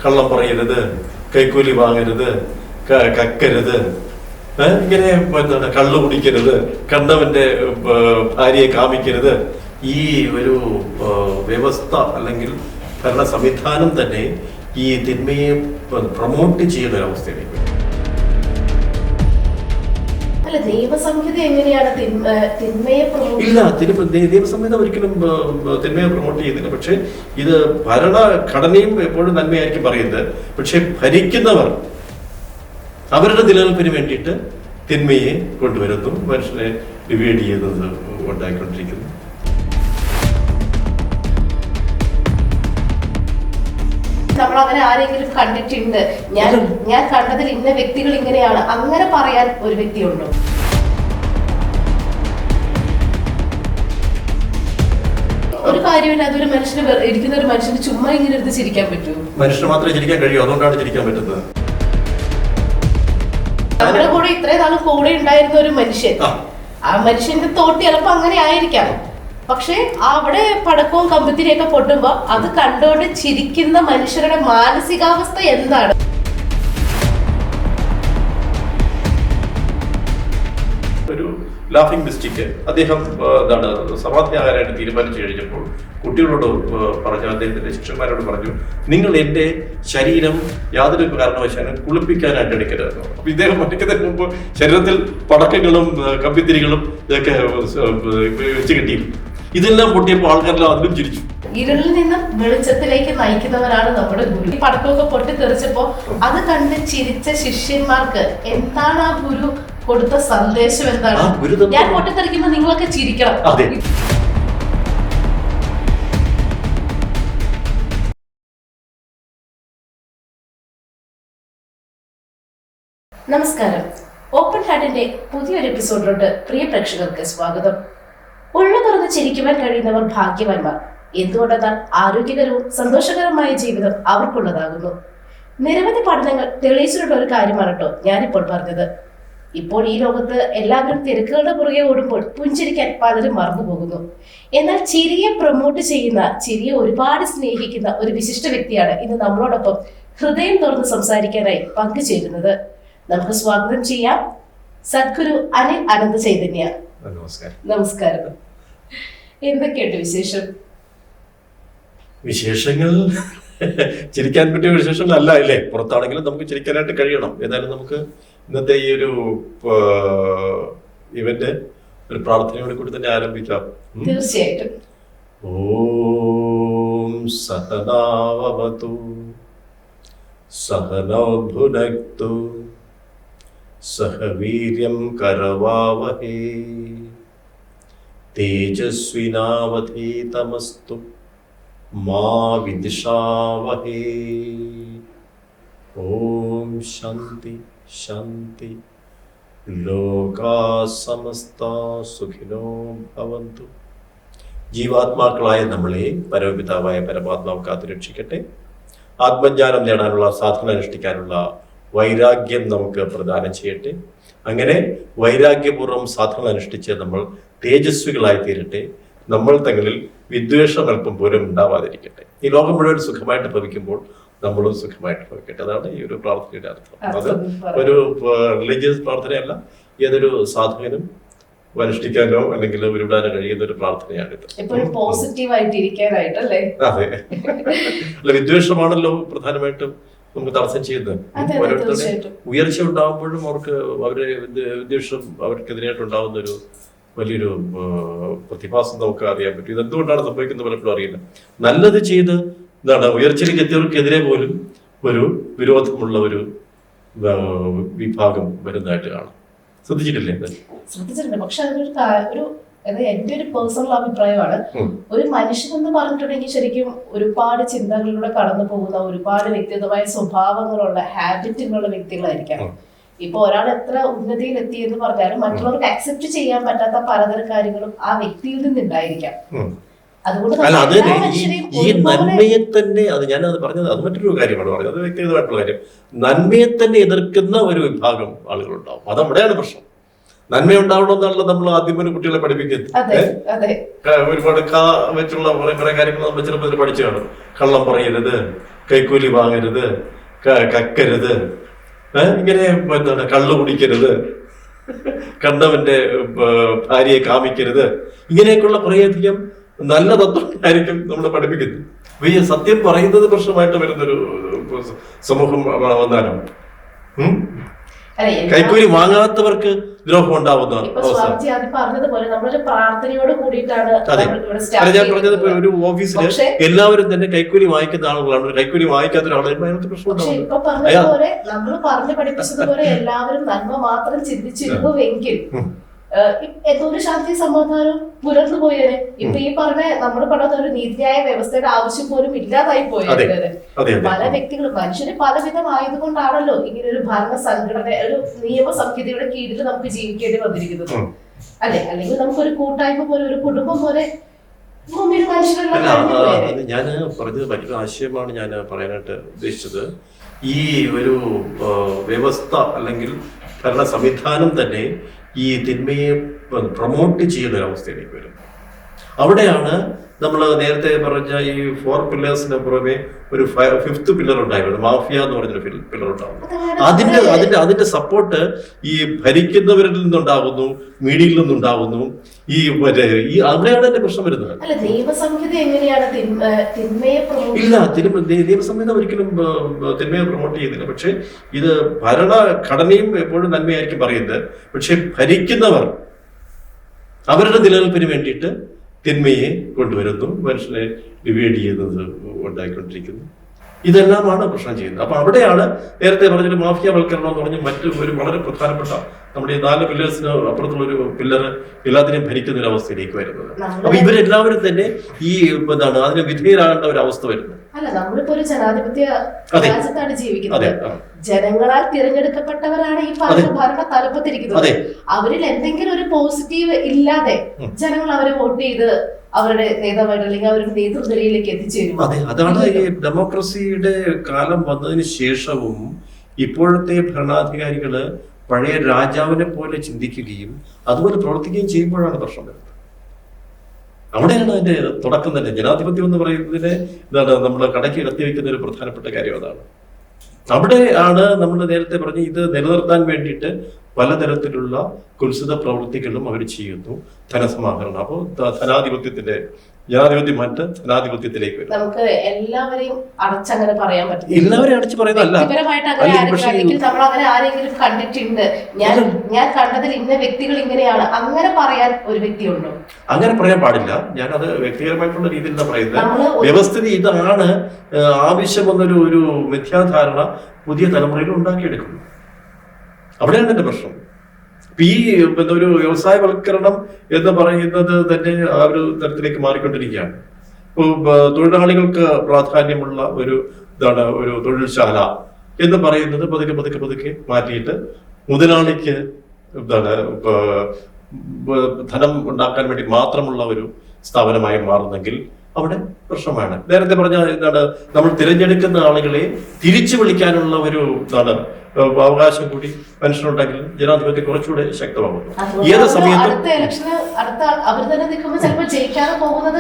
കള്ളം പറയരുത്, കൈക്കൂലി വാങ്ങരുത്, കക്കരുത്, ഇങ്ങനെ എന്താണ് കള്ളു കുടിക്കരുത്, കണ്ടവന്റെ ഭാര്യയെ കാമിക്കരുത്. ഈ ഒരു വ്യവസ്ഥ അല്ലെങ്കിൽ ഭരണ സംവിധാനം തന്നെ ഈ തിന്മയെ പ്രൊമോട്ട് ചെയ്യുന്ന ഒരവസ്ഥയിലേക്ക്. ഇല്ല, നിയമസംഹിത ഒരിക്കലും തിന്മയെ പ്രൊമോട്ട് ചെയ്യുന്നില്ല. പക്ഷെ ഇത് ഭരണഘടനയും എപ്പോഴും നന്മയായിരിക്കും പറയുന്നത്. പക്ഷെ ഭരിക്കുന്നവർ അവരുടെ നിലനിൽപ്പിന് വേണ്ടിയിട്ട് തിന്മയെ കൊണ്ടുവരുന്നു, മനുഷ്യനെ ഡിവൈഡ് ചെയ്യുന്നത് ഉണ്ടായിക്കൊണ്ടിരിക്കുന്നു. നമ്മൾ അങ്ങനെ ആരെങ്കിലും കണ്ടിട്ടുണ്ട്, ഞാൻ കണ്ടതിൽ ഇന്ന വ്യക്തികൾ ഇങ്ങനെയാണ്, അങ്ങനെ പറയാൻ ഒരു വ്യക്തിയുണ്ടോ? ഒരു കാര്യമില്ല. അതൊരു മനുഷ്യന് ഇരിക്കുന്ന ഒരു മനുഷ്യന് ചുമ്മാ ഇങ്ങനെ എടുത്ത് ചിരിക്കാൻ പറ്റുമോ? മനുഷ്യന് മാത്രമേ ചിരിക്കാൻ കഴിയൂ, അതുകൊണ്ടാണ് ചിരിക്കാൻ പറ്റുന്നത്. നമ്മുടെ കൂടെ ഇത്രയും നാളും കൂടെ ഉണ്ടായിരുന്ന ഒരു മനുഷ്യൻ, ആ മനുഷ്യന്റെ തോട്ട് ചിലപ്പോ അങ്ങനെ ആയിരിക്കാം. പക്ഷെ അവിടെ പടക്കവും കമ്പത്തിരിയൊക്കെ പൊട്ടുമ്പോ അത് കണ്ടുകൊണ്ട് ചിരിക്കുന്ന മനുഷ്യരുടെ മാനസികാവസ്ഥ എന്താണ്? ഒരു ലാഫിംഗ് മിസ്റ്റിക്ക് അദ്ദേഹം എന്താണ് സമാധിയാകാനായിട്ട് തീരുമാനിച്ചു കഴിഞ്ഞപ്പോൾ കുട്ടികളോട് പറഞ്ഞു, അദ്ദേഹത്തിന്റെ ശിഷ്യന്മാരോട് പറഞ്ഞു, നിങ്ങൾ എന്റെ ശരീരം യാതൊരു കാരണവശാലും കുളിപ്പിക്കാനായിട്ട് എടുക്കരുത്. അപ്പൊ ഇദ്ദേഹം മരിക്കുന്നതിന് മുമ്പ് ശരീരത്തിൽ പടക്കങ്ങളും കമ്പിത്തിരികളും ഇതൊക്കെ വെച്ച് കിട്ടിയിരുന്നു. ഇതെല്ലാം പൊട്ടിയപ്പോൾ ആൾക്കാരെല്ലാം അതിലും ചിരിച്ചു. ഇരുളിൽ നിന്നും വെളിച്ചത്തിലേക്ക് നയിക്കുന്നവരാണ് നമ്മുടെ ഗുരു. ഈ പടക്കമൊക്കെ പൊട്ടിത്തെറിച്ചപ്പോ അത് കണ്ട് ചിരിച്ച ശിഷ്യന്മാർക്ക് എന്താണ് ആ ഗുരു കൊടുത്ത സന്ദേശം? എന്താണ്? ഞാൻ പൊട്ടിത്തെറിക്കുമ്പോ നിങ്ങളൊക്കെ ചിരിക്കണം. നമസ്കാരം. ഓപ്പൺ ഹാർട്ടിന്റെ പുതിയൊരു എപ്പിസോഡിലോട്ട് പ്രിയ പ്രേക്ഷകർക്ക് സ്വാഗതം. ഉള്ളു തുറന്ന് ചിരിക്കുവാൻ കഴിയുന്നവർ ഭാഗ്യവാന്മാർ. എന്തുകൊണ്ടെന്നാൽ ആരോഗ്യകരവും സന്തോഷകരമായ ജീവിതം അവർക്കുള്ളതാകുന്നു. നിരവധി പഠനങ്ങൾ തെളിയിച്ചിട്ടുള്ള ഒരു കാര്യമാണ് കേട്ടോ ഞാനിപ്പോൾ പറഞ്ഞത്. ഇപ്പോൾ ഈ ലോകത്ത് എല്ലാവരും തിരക്കുകളുടെ പുറകെ ഓടുമ്പോൾ പുഞ്ചിരിക്കാൻ പലരും മറന്നുപോകുന്നു. എന്നാൽ ചിരിയെ പ്രൊമോട്ട് ചെയ്യുന്ന, ചിരിയെ ഒരുപാട് സ്നേഹിക്കുന്ന ഒരു വിശിഷ്ട വ്യക്തിയാണ് ഇന്ന് നമ്മളോടൊപ്പം ഹൃദയം തുറന്ന് സംസാരിക്കാനായി പങ്കുചേരുന്നത്. നമുക്ക് സ്വാഗതം ചെയ്യാം സദ്ഗുരു അനിൽ അനന്ത ചൈതന്യ. നമസ്കാരം. എന്തൊക്കെയുണ്ട് വിശേഷങ്ങൾ? ചിരിക്കാൻ പറ്റിയ വിശേഷങ്ങളല്ല അല്ലേ? പുറത്താണെങ്കിലും നമുക്ക് ചിരിക്കാനായിട്ട് കഴിയണം. ഏതായാലും നമുക്ക് ഇന്നത്തെ ഈ ഒരു ഇവന്റ് ഒരു പ്രാർത്ഥനയോട് കൂടി തന്നെ ആരംഭിക്കാം. തീർച്ചയായിട്ടും. ഓം സഹനാവവതു സഹനൗ ഭുനക്തു സഹ വീര്യം കരവാവഹേ തേജസ്വിനാവധീതമസ്തു മാ വിദ്വിഷാവഹേ. ഓം ശാന്തി ശാന്തി. ലോകാ സമസ്താ സുഖിനോ ഭവന്തു. ജീവാത്മാക്കളായ നമ്മളെ പരമപിതാവായ പരമാത്മാവ് കാത്തുരക്ഷിക്കട്ടെ. ആത്മജ്ഞാനം നേടാനുള്ള, സാധന അനുഷ്ഠിക്കാനുള്ള വൈരാഗ്യം നമുക്ക് പ്രദാനം ചെയ്യട്ടെ. അങ്ങനെ വൈരാഗ്യപൂർവ്വം സാധന അനുഷ്ഠിച്ച് നമ്മൾ തേജസ്വികളായി തീരട്ടെ. നമ്മൾ തങ്ങളിൽ വിദ്വേഷം അല്പം പോലും ഉണ്ടാവാതിരിക്കട്ടെ. ഈ ലോകം മുഴുവൻ സുഖമായിട്ട് ഭവിക്കുമ്പോൾ നമ്മളും സുഖമായിട്ട് ഭവിക്കട്ടെ. അതാണ് ഈ ഒരു പ്രാർത്ഥനയുടെ അർത്ഥം. അത് ഒരു റിലീജിയസ് പ്രാർത്ഥനയല്ല, ഏതൊരു സാധകനും അനുഷ്ഠിക്കാനോ അല്ലെങ്കിൽ ഉരുവിടാനോ കഴിയുന്ന ഒരു പ്രാർത്ഥനയാണിത്. അതെ, അല്ല വിദ്വേഷമാണല്ലോ പ്രധാനമായിട്ടും നമുക്ക് തടസ്സം ചെയ്യുന്നത്. ഓരോരുത്തരുടെ ഉയർച്ച ഉണ്ടാകുമ്പോഴും അവരുടെ വിദ്വേഷം അവർക്കെതിരായിട്ട് ഉണ്ടാകുന്ന ഒരു വലിയൊരു പ്രതിഭാസം നമുക്ക് അറിയാൻ പറ്റും. ഇതെന്തുകൊണ്ടാണ് സംഭവിക്കുന്നത് പലപ്പോഴും അറിയില്ല. നല്ലത് ചെയ്ത് എന്താണ് ഉയർച്ചയിലേക്ക് എത്തിയവർക്കെതിരെ പോലും ഒരു വിരോധമുള്ള ഒരു വിഭാഗം വരുന്നതായിട്ട് കാണാം. ശ്രദ്ധിച്ചിട്ടില്ലേ? ശ്രദ്ധിച്ചിട്ടുണ്ട്. പക്ഷെ അതൊരു എന്റെ ഒരു പേഴ്സണൽ അഭിപ്രായമാണ്. ഒരു മനുഷ്യൻ എന്ന് പറഞ്ഞിട്ടുണ്ടെങ്കിൽ ശരിക്കും ഒരുപാട് ചിന്തകളിലൂടെ കടന്നു പോകുന്ന, ഒരുപാട് വ്യക്തിഗതമായ സ്വഭാവങ്ങളുള്ള, ഹാബിറ്റുകളുള്ള വ്യക്തികളായിരിക്കാം. ഇപ്പൊ ഒരാൾ എത്ര ഉന്നതിയിൽ എത്തി എന്ന് പറഞ്ഞാലും മറ്റുള്ളവർക്ക് അക്സെപ്റ്റ് ചെയ്യാൻ പറ്റാത്ത പലതരം കാര്യങ്ങളും ആ വ്യക്തിയിൽ നിന്നുണ്ടായിരിക്കാം. അതുകൊണ്ട് ഈ നന്മയെ തന്നെ, അത് ഞാനത് പറഞ്ഞത് അത് മറ്റൊരു കാര്യമാണ് പറഞ്ഞത്, അത് വ്യക്തിഗതമായിട്ടുള്ള കാര്യം. നന്മയെ തന്നെ എതിർക്കുന്ന ഒരു വിഭാഗം ആളുകളുണ്ടാവും. അതവിടെയാണ് പ്രശ്നം. നന്മ ഉണ്ടാവണമെന്നുള്ളത് നമ്മൾ ആദ്യം കുട്ടികളെ പഠിപ്പിക്കുന്നത്. ഒരുപാട് വെച്ചുള്ള കുറെ കാര്യങ്ങൾ നമ്മൾ ചെറുപ്പത്തിൽ പഠിച്ചു കാണും. കള്ളം പറയരുത്, കൈക്കൂലി വാങ്ങരുത്, കക്കരുത്, ഇങ്ങനെ എന്താണ് കള്ളു കുടിക്കരുത്, കണ്ടവന്റെ ഭാര്യയെ കാമിക്കരുത്, ഇങ്ങനെയൊക്കെയുള്ള കുറേയധികം നല്ല തത്വങ്ങളായിരിക്കും നമ്മൾ പഠിപ്പിക്കുന്നത്. അപ്പൊ ഈ സത്യം പറയുന്നത് പ്രശ്നമായിട്ട് വരുന്നൊരു സമൂഹം വന്നാലും കൈക്കൂലി വാങ്ങാത്തവർക്ക് ദ്രോഹം ഉണ്ടാവുന്ന അവസ്ഥ. പറഞ്ഞതുപോലെ നമ്മളൊരു പ്രാർത്ഥനയോട് കൂടിയിട്ടാണ് ഞാൻ പറഞ്ഞത്. ഒരു ഓഫീസില് എല്ലാവരും തന്നെ കൈക്കൂലി വാങ്ങിക്കുന്ന ആളുകളാണ്. കൈക്കൂലി വാങ്ങിക്കാത്ത ഒരാളാണ് അതിനകത്ത് പ്രശ്നം. ഇപ്പൊ പറഞ്ഞതുപോലെ നമ്മൾ പറഞ്ഞു പഠിപ്പിച്ചതുപോലെ എല്ലാവരും നന്മ മാത്രം ചിന്തിച്ചിരുന്നുവെങ്കിൽ എന്തോ ഒരു ശാന്തി സമാധാനം പുലർന്നു പോയേനെ. ഇപ്പൊ ഈ പറഞ്ഞ നമ്മൾ പറഞ്ഞ ഒരു നീതിന്യായ വ്യവസ്ഥയുടെ ആവശ്യം പോലും ഇല്ലാതായി പോയത്. പല വ്യക്തികളും മനുഷ്യര് പലവിധമായതുകൊണ്ടാണല്ലോ ഇങ്ങനെ ഒരു ഭരണ സംഘടന, ഒരു നിയമ സംഹിതയുടെ കീഴിൽ നമുക്ക് ജീവിക്കേണ്ടി വന്നിരിക്കുന്നത് അല്ലെ? അല്ലെങ്കിൽ നമുക്കൊരു കൂട്ടായ്മ പോലെ, ഒരു കുടുംബം പോലെ ഭൂമിയിൽ മനുഷ്യരെല്ലാം. ഞാൻ പറഞ്ഞത് വലിയ ആശയമാണ് ഞാൻ പറയാനായിട്ട് ഉദ്ദേശിച്ചത്. ഈ ഒരു വ്യവസ്ഥ അല്ലെങ്കിൽ ഭരണ സംവിധാനം തന്നെ ഈ തിന്മയെ പ്രൊമോട്ട് ചെയ്യുന്ന ഒരു അവസ്ഥയിലേക്ക് വരും. അവിടെയാണ് നമ്മൾ നേരത്തെ പറഞ്ഞ ഈ 4 പില്ലേഴ്സിന് പുറമെ ഒരു 5th പില്ലർ ഉണ്ടായിരുന്നു, മാഫിയ എന്ന് പറഞ്ഞൊരു പില്ലർ ഉണ്ടാകുന്നു. അതിന്റെ സപ്പോർട്ട് ഈ ഭരിക്കുന്നവരിൽ നിന്നുണ്ടാകുന്നു, മീഡിയയിൽ നിന്നുണ്ടാകുന്നു. അവിടെയാണ് എന്റെ പ്രശ്നം വരുന്നത്. ഇല്ല, നിയമസംഹിത ഒരിക്കലും തിന്മയെ പ്രൊമോട്ട് ചെയ്യുന്നില്ല. പക്ഷെ ഇത് ഭരണഘടനയും എപ്പോഴും നന്മയായിരിക്കും പറയുന്നത്. പക്ഷെ ഭരിക്കുന്നവർ അവരുടെ നിലനിൽപ്പിന് വേണ്ടിയിട്ട് തിന്മയെ കൊണ്ടുവരുന്നു, മനുഷ്യനെ ഡിവൈഡ് ചെയ്യുന്നത് ഉണ്ടായിക്കൊണ്ടിരിക്കുന്നു. ഇതെല്ലാമാണ് പ്രശ്നം ചെയ്യുന്നത്. അപ്പൊ അവിടെയാണ് നേരത്തെ പറഞ്ഞൊരു മാഫിയ വൽക്കരണം എന്ന് പറഞ്ഞ് മറ്റു ഒരു വളരെ പ്രധാനപ്പെട്ട നമ്മുടെ ഈ 4 പില്ലേഴ്സിന് അപ്പുറത്തുള്ള ഒരു പില്ലർ എല്ലാത്തിനെയും ഭരിക്കുന്ന ഒരു അവസ്ഥയിലേക്ക് വരുന്നത്. അപ്പൊ ഇവരെല്ലാവരും തന്നെ ഈ എന്താണ് അതിന് വിധേയരാകേണ്ട ഒരു അവസ്ഥ വരുന്നത്. അല്ല, നമ്മളിപ്പോ ഒരു ജനാധിപത്യ രാജ്യത്താണ് ജീവിക്കുന്നത്. ജനങ്ങളാൽ തിരഞ്ഞെടുക്കപ്പെട്ടവരാണ് ഈ ഭരണ തലപ്പത്തിരിക്കുന്നത്. അവരിൽ എന്തെങ്കിലും ഒരു പോസിറ്റീവ് ഇല്ലാതെ ജനങ്ങൾ അവരെ വോട്ട് ചെയ്ത് അവരുടെ നേതാവായിട്ട് അല്ലെങ്കിൽ അവരുടെ നേതൃനിരയിലേക്ക് എത്തിച്ചേരും. അതെ, അതാണ് ഈ ഡെമോക്രസിയുടെ കാലം വന്നതിന് ശേഷവും ഇപ്പോഴത്തെ ഭരണാധികാരികള് പഴയ രാജാവിനെ പോലെ ചിന്തിക്കുകയും അതുപോലെ പ്രവർത്തിക്കുകയും ചെയ്യുമ്പോഴാണ് പ്രശ്നം വരുന്നത്. അവിടെയാണ് അതിന്റെ തുടക്കം തന്നെ. ജനാധിപത്യം എന്ന് പറയുന്നതിനെ എന്താണ് നമ്മൾ കടക്കി ഇടത്തി വയ്ക്കുന്ന ഒരു പ്രധാനപ്പെട്ട കാര്യം അതാണ്. അവിടെ ആണ് നമ്മൾ നേരത്തെ പറഞ്ഞ് ഇത് നിലനിർത്താൻ വേണ്ടിയിട്ട് പലതരത്തിലുള്ള കുൽസിത പ്രവൃത്തികളും അവർ ചെയ്യുന്നു. ധനസമാഹരണം. അപ്പോൾ ജനാധിപത്യം മാറ്റി ധനാധിപത്യത്തിലേക്ക് വരും. നമുക്ക് എല്ലാവരെയും അടച്ചങ്ങനെ പറയാൻ പറ്റും. എല്ലാവരെയും അടച്ചു പറയുന്നതല്ല. നമ്മൾ അങ്ങനെ ആരെങ്കിലും കണ്ടിട്ടുണ്ട്, ഞാൻ കണ്ടതിൽ ഇന്ന വ്യക്തികൾ ഇങ്ങനെയാണ്, അങ്ങനെ പറയാൻ ഒരു വ്യക്തി ഉണ്ടോ? അങ്ങനെ പറയാൻ പാടില്ല. ഞാനത് വ്യക്തിപരമായിട്ടുള്ള രീതിയിലാണ് പറയുന്നത്. വ്യവസ്ഥിതി ഇതാണ് ആവശ്യമെന്നൊരു ഒരു മിഥ്യാധാരണ പുതിയ തലമുറയിൽ ഉണ്ടാക്കിയെടുക്കുന്നു. അവിടെയാണ് എന്റെ പ്രശ്നം. ഈ ഒരു വ്യവസായവൽക്കരണം എന്ന് പറയുന്നത് തന്നെ ആ ഒരു തരത്തിലേക്ക് മാറിക്കൊണ്ടിരിക്കുകയാണ്. തൊഴിലാളികൾക്ക് പ്രാധാന്യമുള്ള ഒരു തൊഴിൽശാല എന്ന് പറയുന്നത് പതുക്കെ മാറ്റിയിട്ട് മുതലാളിക്ക് ധനം ഉണ്ടാക്കാൻ വേണ്ടി മാത്രമുള്ള ഒരു സ്ഥാപനമായി മാറുന്നെങ്കിൽ അവിടെ പ്രശ്നമാണ്. നേരത്തെ പറഞ്ഞ നമ്മൾ തിരഞ്ഞെടുക്കുന്ന ആളുകളെ തിരിച്ചു വിളിക്കാനുള്ള ഒരു അവകാശം കൂടി മനുഷ്യനുണ്ടെങ്കിൽ ജനാധിപത്യം കുറച്ചുകൂടെ ശക്തമാകുന്നു. ഏത് സമയത്തും അവർ തന്നെ നിൽക്കുമ്പോൾ ചിലപ്പോൾ ജയിക്കാതെ പോകുന്നത്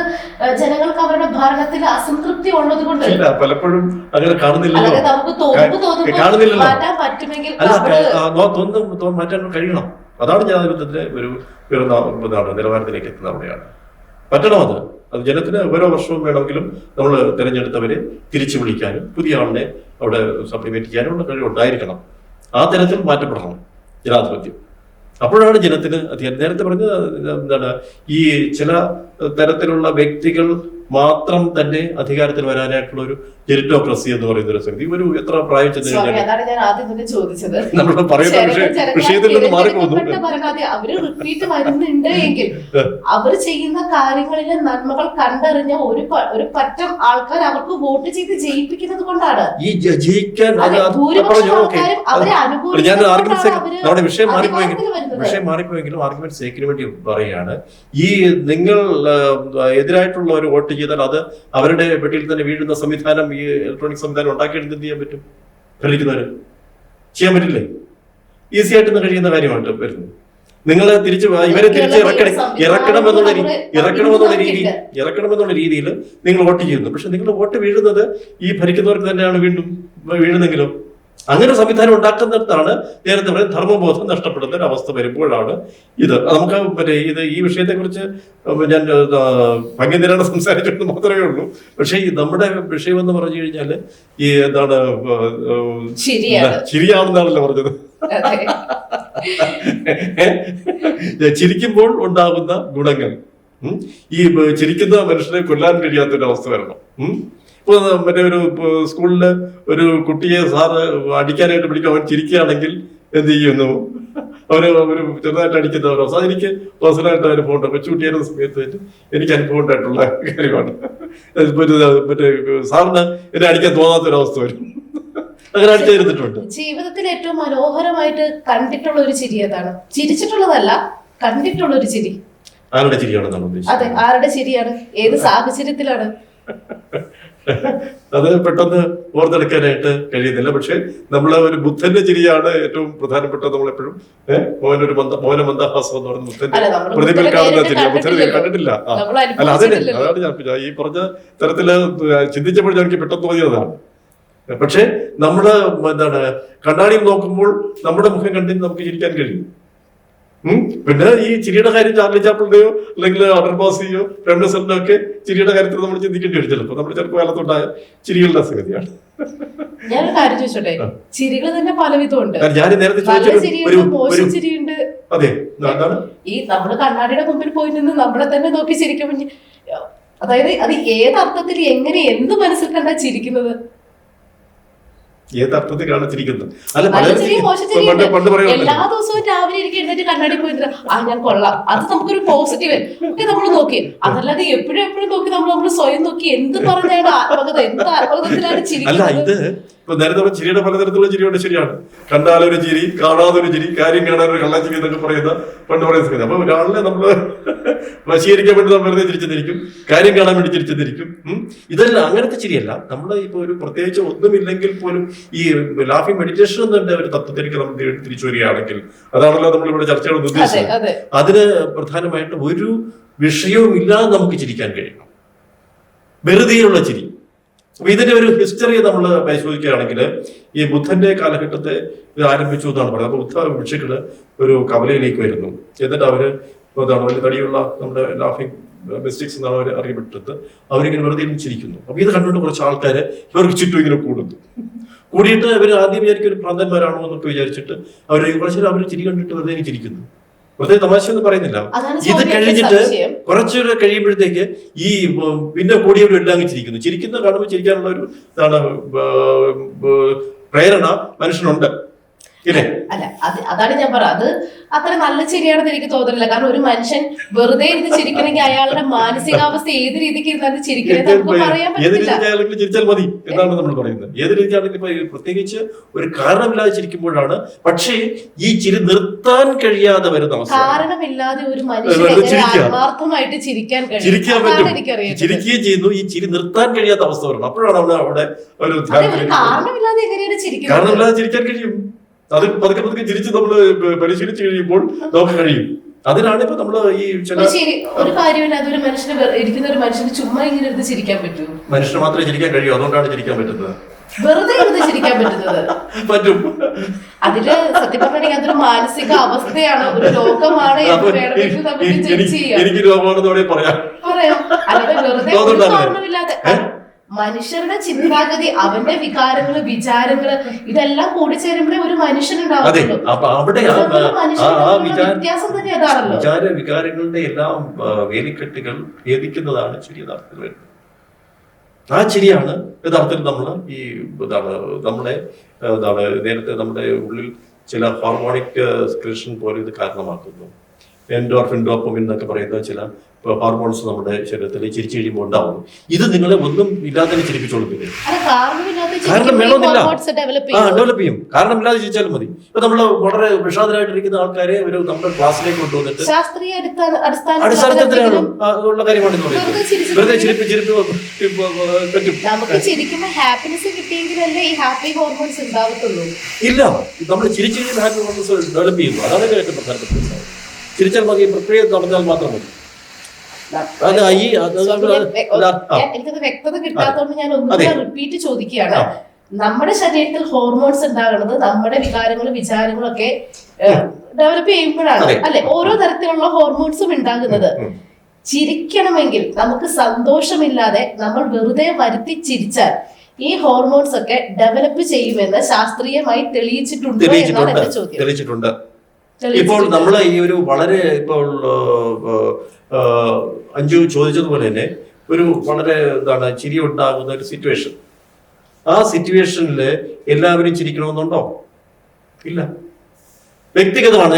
ജനങ്ങൾക്ക് അവരുടെ ഭരണത്തിൽ അസംതൃപ്തി ഉള്ളത് കൊണ്ട്. പലപ്പോഴും അങ്ങനെ കാണുന്നില്ലല്ലോ. മാറ്റാൻ പറ്റുമെങ്കിൽ മാറ്റാൻ കഴിയണം. അതാണ് ജനാധിപത്യത്തിന്റെ ഒരു നിലവാരത്തിലേക്ക് എത്തുന്നത്. അവിടെയാണ് പറ്റണം. അത് ജനത്തിന് ഓരോ വർഷവും വേണമെങ്കിലും നമ്മൾ തിരഞ്ഞെടുത്തവരെ തിരിച്ചു വിളിക്കാനും പുതിയ ആളിനെ അവിടെ സപ്ലിമെന്റ് ചെയ്യാനുള്ള കഴിവുണ്ടായിരിക്കണം. ആ തരത്തിൽ മാറ്റപ്പെടണം ജനാധിപത്യം. അപ്പോഴാണ് ജനത്തിന് നേരത്തെ പറഞ്ഞത് ഈ ചില തരത്തിലുള്ള വ്യക്തികൾ മാത്രം തന്നെ അധികാരത്തിൽ വരാനായിട്ടുള്ള ഒരു ജെറിറ്റോക്രസി എന്ന് പറയുന്ന ഒരു സംഗതി. ഒരു എത്ര പ്രായം ചെന്ന് നമ്മൾ പറയുന്ന വിഷയത്തിൽ നിന്ന് മാറിപ്പോകുന്നു. അവർ ചെയ്യുന്ന കാര്യങ്ങളിലെ നന്മകൾ കണ്ടറിഞ്ഞ ഒരു പറ്റം ആൾക്കാർ അവർക്ക് വോട്ട് ചെയ്ത് ജയിപ്പിക്കുന്നത് കൊണ്ടാണ് ഈ ജയിക്കാൻ. നമ്മുടെ വിഷയം മാറിപ്പോയെങ്കിലും ആർഗ്യുമെന്റ് സേക്കിന് വേണ്ടി പറയുകയാണ്. ഈ നിങ്ങൾ എതിരായിട്ടുള്ള ഒരു വോട്ട് ചെയ്താൽ അത് അവരുടെ പെട്ടിയിൽ തന്നെ വീഴുന്ന സംവിധാനം ഈ ഇലക്ട്രോണിക് സംവിധാനം ഉണ്ടാക്കിയെടുത്ത് എന്ത് ചെയ്യാൻ പറ്റും? ഭരിക്കുന്നവര് ചെയ്യാൻ പറ്റില്ലേ? ഈസി ആയിട്ട് കഴിയുന്ന കാര്യമാണ് വരുന്നത്. നിങ്ങൾ തിരിച്ച് ഇവരെ തിരിച്ച് ഇറക്കണമെന്നുള്ള രീതിയിൽ നിങ്ങൾ വോട്ട് ചെയ്യുന്നു. പക്ഷെ നിങ്ങൾ വോട്ട് വീഴുന്നത് ഈ ഭരിക്കുന്നവർക്ക് തന്നെയാണ് വീണ്ടും വീഴുന്നെങ്കിലും. അങ്ങനെ സംവിധാനം ഉണ്ടാക്കുന്നിടത്താണ് നേരത്തെ പറയുന്നത് ധർമ്മബോധം നഷ്ടപ്പെടുന്ന ഒരു അവസ്ഥ വരുമ്പോഴാണ് ഇത്. നമുക്ക് ഇത് ഈ വിഷയത്തെക്കുറിച്ച് ഞാൻ ഭംഗി നിരാണ് സംസാരിച്ചിട്ട് മാത്രമേ ഉള്ളൂ. പക്ഷേ ഈ നമ്മുടെ വിഷയം എന്ന് പറഞ്ഞു കഴിഞ്ഞാൽ ഈ എന്താണ് ശരിയാണെന്നാണല്ലോ പറഞ്ഞത്. ചിരിക്കുമ്പോൾ ഉണ്ടാകുന്ന ഗുണങ്ങൾ, ഈ ചിരിക്കുന്ന മനുഷ്യനെ കൊല്ലാൻ കഴിയാത്തൊരവസ്ഥ വരണം. ഇപ്പൊ മറ്റേ ഒരു സ്കൂളില് ഒരു കുട്ടിയെ സാറ് അടിക്കാനായിട്ട് പിടിക്കും, അവൻ ചിരിക്കുകയാണെങ്കിൽ എന്ത് ചെയ്യുന്നു, അവര് ചെറുതായിട്ട് അടിക്കുന്ന ഒരു അവസ്ഥ. എനിക്ക് പേഴ്സണലായിട്ട് അനുഭവം ഉണ്ട്. കൊച്ചുകുട്ടിയായിരുന്ന സമയത്ത് എനിക്ക് അനുഭവം ഉണ്ടായിട്ടുള്ള കാര്യമാണ്. മറ്റേ സാറിന് എന്നെ അടിക്കാൻ തോന്നാത്തൊരവസ്ഥ വരും. അങ്ങനെ അടിച്ചിരുന്നിട്ടുണ്ട്. ജീവിതത്തിൽ ഏറ്റവും മനോഹരമായിട്ട് കണ്ടിട്ടുള്ള ഒരു ചിരി അതാണ്. ചിരിച്ചിട്ടുള്ളതല്ല, കണ്ടിട്ടുള്ള ഒരു ചിരി. ആരുടെ ചിരിയാണെന്നാണ് ഉദ്ദേശിച്ചത്? അതെ, ആരുടെ ചിരിയാണ്, ഏത് സാഹചര്യത്തിലാണ്? അത് പെട്ടെന്ന് ഓർത്തെടുക്കാനായിട്ട് കഴിയുന്നില്ല. പക്ഷെ നമ്മളെ ഒരു ബുദ്ധന്റെ ചിരിയാണ് ഏറ്റവും പ്രധാനപ്പെട്ട. നമ്മളെപ്പോഴും മോന മന്ദഹാസം എന്ന് പറയുന്ന ബുദ്ധന്റെ പ്രതിമയിൽ കാണുന്ന ചിരി. ബുദ്ധനെ കണ്ടിട്ടില്ല. അല്ല, അതാണ് ഞാൻ ഈ പറഞ്ഞ തരത്തില് ചിന്തിച്ചപ്പോൾ എനിക്ക് പെട്ടെന്ന് തോന്നിയതാണ്. പക്ഷെ നമ്മള് എന്താണ് കണ്ണാടിയിൽ നോക്കുമ്പോൾ നമ്മുടെ മുഖം കണ്ടി നമുക്ക് ചിരിക്കാൻ കഴിയും. പിന്നെ ഈ ചിരിയുടെ കാര്യം ചാർലി ചാപ്പിളിന്റെയോ അല്ലെങ്കിൽ അടർബാസിയോ റെംഡസറിന്റെയോ ഒക്കെ ചിരിയുടെ കാര്യത്തിൽ നമ്മൾ ചിന്തിക്കേണ്ടി വരും. ചിലപ്പോൾ നമ്മുടെ ചെറുപ്പകാലത്തുണ്ടായ ചിരികളുടെ സംഗതിയാണ്. ഞാനൊരു കാര്യം ചോദിച്ചോട്ടെ, ചിരികൾ തന്നെ പലവിധമുണ്ട്. ഞാൻ നേരത്തെ ചിരിയുണ്ട്. അതെ, ഈ നമ്മള് കണ്ണാടിയുടെ മുമ്പിൽ പോയി നിന്ന് നമ്മളെ തന്നെ നോക്കി ചിരിക്കുമ്പോൾ, അതായത് അത് ഏതർത്ഥത്തിൽ എങ്ങനെ എന്ത് മനസ്സിൽ കണ്ടാ ചിരിക്കുന്നത്? ഏതർത്ഥത്തിൽ കാണിച്ചിരിക്കുന്നത്? പണ്ട് എല്ലാ ദിവസവും രാവിലെ എനിക്ക് എഴുന്നേറ്റ് കണ്ണാടി പോയിട്ട് ഞാൻ കൊള്ളാം, അത് നമുക്കൊരു പോസിറ്റീവ് നമ്മൾ നോക്കി. അതല്ലാതെ എപ്പോഴും നോക്കി നമ്മൾ സ്വയം നോക്കി എന്ത് പറഞ്ഞാണ് ആത്മകഥ, എന്ത് ആത്മകഥത്തിലാണ് ചിരിക്കുന്നത്? ഇപ്പൊ നേരത്തെ ചിരിയുടെ പലതരത്തിലുള്ള ചിരിയുണ്ട്. ശരിയാണ്, കണ്ടാലൊരു ചിരി, കാണാതൊരു ചിരി, കാര്യം കാണാനൊരു കള്ളച്ചിരി എന്നൊക്കെ പറയുന്ന പണ്ട് പറയുന്ന സംഗതി. അപ്പൊ ഒരാളിനെ നമ്മള് വശീകരിക്കാൻ വേണ്ടി നമ്മൾ വെറുതെ ചിരിച്ചെന്നിരിക്കും, കാര്യം കാണാൻ വേണ്ടി ചിരിച്ചെന്നിരിക്കും. ഇതെല്ലാം അങ്ങനത്തെ ചിരിയല്ല. നമ്മള് ഇപ്പൊ ഒരു പ്രത്യേകിച്ച് ഒന്നുമില്ലെങ്കിൽ പോലും ഈ ലാഫിംഗ് മെഡിറ്റേഷൻ എന്നതിന്റെ ഒരു തത്വത്തിലേക്ക് നമ്മൾ തിരിച്ചു വരികയാണെങ്കിൽ, അതാണല്ലോ നമ്മളിവിടെ ചർച്ചകൾ ഉദ്ദേശിച്ചത്. അതിന് പ്രധാനമായിട്ടും ഒരു വിഷയവും ഇല്ലാതെ നമുക്ക് ചിരിക്കാൻ കഴിയണം, വെറുതെയുള്ള ചിരി. അപ്പൊ ഇതിന്റെ ഒരു ഹിസ്റ്ററി നമ്മൾ പരിശോധിക്കുകയാണെങ്കിൽ ഈ ബുദ്ധന്റെ കാലഘട്ടത്തെ ഇത് ആരംഭിച്ചു എന്നാണ് പറയുന്നത്. അപ്പൊ ബുദ്ധ ഭിക്ഷുക്കള് ഒരു കവലയിലേക്ക് വരുന്നു. എന്നിട്ട് അവര് വലിയ തടിയുള്ള നമ്മുടെ ലാഫിംഗ് മിസ്റ്റിക്സ് എന്നാണ് അവർ അറിയപ്പെട്ടത്. അവരിങ്ങനെ വെറുതെ ചിരിക്കുന്നു. അപ്പൊ ഇത് കണ്ടുകൊണ്ട് കുറച്ച് ആൾക്കാര് ഇവർക്ക് ചുറ്റും ഇങ്ങനെ കൂടിയിട്ട് ഇവർ ആദ്യം വിചാരിക്കും ഒരു ഭ്രാന്തന്മാരാണോ എന്നൊക്കെ വിചാരിച്ചിട്ട് അവർ കുറച്ച് അവർ ചിരി കണ്ടിട്ട് വെറുതെ ചിരിക്കുന്നു. വെറുതെ തമാശ ഒന്നും പറയുന്നില്ല. ഇത് കഴിഞ്ഞിട്ട് കുറച്ചുകൂടെ കഴിയുമ്പോഴത്തേക്ക് ഈ പിന്നെ കൂടിയവരും എല്ലാം ചിരിക്കുന്നു. ചിരിക്കുന്ന കാണുമ്പോൾ ചിരിക്കാനുള്ള ഒരു ഇതാണ് പ്രേരണ മനുഷ്യനുണ്ട്. അല്ല, അതാണ് ഞാൻ പറയാം. അത് അത്ര നല്ല ചിരിയാണെന്ന് എനിക്ക് തോന്നുന്നില്ല. കാരണം ഒരു മനുഷ്യൻ വെറുതെ ഇരുന്ന് ചിരിക്കണമെങ്കിൽ അയാളുടെ മാനസികാവസ്ഥ ഏത് രീതിക്ക് ഇരുന്നത് ചിരിക്കണമെന്ന് നമുക്ക് പറയാൻ പറ്റില്ല. ചിരിച്ചാൽ മതി എന്നാണ് നമ്മൾ പറയുന്നത്. ഏത് രീതിയാണെങ്കിലും ഇപ്പൊ പ്രത്യേകിച്ച് ഒരു കാരണമില്ലാതെ ചിരിക്കുമ്പോഴാണ്. പക്ഷേ ഈ ചിരി നിർത്താൻ കഴിയാതെ വരുന്ന അവസ്ഥ. കാരണമില്ലാതെ ഒരു മനുഷ്യൻ ആത്മാർത്ഥമായിട്ട് ചിരിക്കാൻ പറ്റും, ചിരിക്കുകയും ചെയ്യുന്നു. ഈ ചിരി നിർത്താൻ കഴിയാത്ത അവസ്ഥ വരണം. അപ്പോഴാണ് അവിടെ ഒരു കാരണമില്ലാതെ എങ്ങനെയാണ് ചിരിക്കുന്നത്? കാരണമില്ലാതെ ചിരിക്കാൻ കഴിയും. അത് പതുക്കെ ചിരിച്ച് നമ്മള് പരിശീലിച്ചു കഴിയുമ്പോൾ നമുക്ക് കഴിയും. അതിനാണ് ഇപ്പൊ നമ്മള് ഈ ഒരു കാര്യമില്ല. അതൊരു മനുഷ്യന് ഇരിക്കുന്ന ഒരു മനുഷ്യന് ചുമ്മാ ഇങ്ങനെ ഇരുന്ന് ചിരിക്കാൻ പറ്റൂ? മനുഷ്യന് മാത്രമേ ചിരിക്കാൻ കഴിയൂ. അതുകൊണ്ടാണ് ചിരിക്കാൻ പറ്റുന്നത്. വെറുതെ ഇരുന്ന് ചിരിക്കാൻ പറ്റുന്നത് പറ്റും. അതില് സത്യം പറഞ്ഞാൽ അതൊരു മാനസിക അവസ്ഥയാണ്, ഒരു രോഗമാണ് എന്ന് വേണമെങ്കിൽ നമുക്ക് ജഡ്ജ് ചെയ്യാം. എനിക്ക് രോഗമാണെന്ന് പറയാം. അല്ലാതെ വെറുതെ കാരണമില്ലാതെ മനുഷ്യരുടെ ചിന്താഗതി, അവന്റെ വികാരങ്ങള്, വിചാരങ്ങള് ഇതെല്ലാം കൂടിച്ചേരുമ്പോഴേ ഒരു മനുഷ്യനുണ്ടാവുള്ളൂ. വ്യത്യാസം തന്നെ അതാണല്ലോ. വിചാര വികാരങ്ങളുടെ എല്ലാം വേലിക്കെട്ടുകൾ ഭേദിക്കുന്നതാണ് ചിരി യഥാർത്ഥത്തിൽ വരുന്നത്. ആ ചിരിയാണ് യഥാർത്ഥത്തിൽ നമ്മള് ഈ നമ്മളെ നേരത്തെ നമ്മുടെ ഉള്ളിൽ ചില ഹോർമോണിക് സെക്രീഷൻ പോലെ ഇത് കാരണമാക്കുന്നു. എൻഡോർഫിൻ, ഡോപ്പമിൻ എന്നൊക്കെ പറയുന്ന ചില ഹോർമോൺസ് നമ്മുടെ ശരീരത്തിൽ ചിരിച്ചു കഴിയുമ്പോൾ ഉണ്ടാവുന്നു. ഇത് നിങ്ങളെ ഒന്നും ഇല്ലാതെ ചിരിപ്പിച്ചോളുന്നില്ല. കാരണം വേണമെന്നില്ല, ഡെവലപ്പ് ചെയ്യും. കാരണമില്ലാതെ ചിരിച്ചാലും മതി. ഇപ്പൊ നമ്മള് വളരെ വിഷാദരായിട്ടിരിക്കുന്ന ആൾക്കാരെ ഒരു നമ്മുടെ ക്ലാസ്സിലേക്ക് കൊണ്ടുവന്നിട്ട് അടിസ്ഥാനത്തിലാണ് ഉള്ള കാര്യമാണ് വെറുതെ ചിരിപ്പ് പറ്റും. ഇല്ല, നമ്മൾ ചിരിച്ചു ഹാപ്പി ഹോർമോൺസ് ഡെവലപ്പ് ചെയ്യുന്നു. അതാണ് ഏറ്റവും പ്രധാനപ്പെട്ട. ചിരിച്ചാൽ മതി, പ്രക്രിയ നടന്നാൽ മാത്രം മതി. എനിക്കത് വ്യക്തത കിട്ടാത്തതുകൊണ്ട് ഞാൻ ഒന്നുകൂടെ റിപ്പീറ്റ് ചോദിക്കുകയാണ്. നമ്മുടെ ശരീരത്തിൽ ഹോർമോൺസ് ഉണ്ടാകുന്നത് നമ്മുടെ വികാരങ്ങളും വിചാരങ്ങളും ഒക്കെ ഡെവലപ്പ് ചെയ്യുമ്പോഴാണ് അല്ലെ? ഓരോ തരത്തിലുള്ള ഹോർമോൺസും ഉണ്ടാകുന്നത്. ചിരിക്കണമെങ്കിൽ നമുക്ക് സന്തോഷമില്ലാതെ നമ്മൾ വെറുതെ വരുത്തി ചിരിച്ചാൽ ഈ ഹോർമോൺസ് ഒക്കെ ഡെവലപ്പ് ചെയ്യുമെന്ന് ശാസ്ത്രീയമായി തെളിയിച്ചിട്ടുണ്ടോ എന്നാണ് എന്റെ ചോദ്യം. തെളിയിച്ചിട്ടുണ്ട്. ഇപ്പോൾ നമ്മൾ ഈ ഒരു വളരെ ഇപ്പോൾ അഞ്ജു ചോദിച്ചതുപോലെ തന്നെ ഒരു വളരെ ചിരി ഉണ്ടാകുന്ന ഒരു സിറ്റുവേഷൻ, ആ സിറ്റുവേഷനിൽ എല്ലാവരും ചിരിക്കണമെന്നുണ്ടോ? ഇല്ല. വ്യക്തിഗതമാണ്.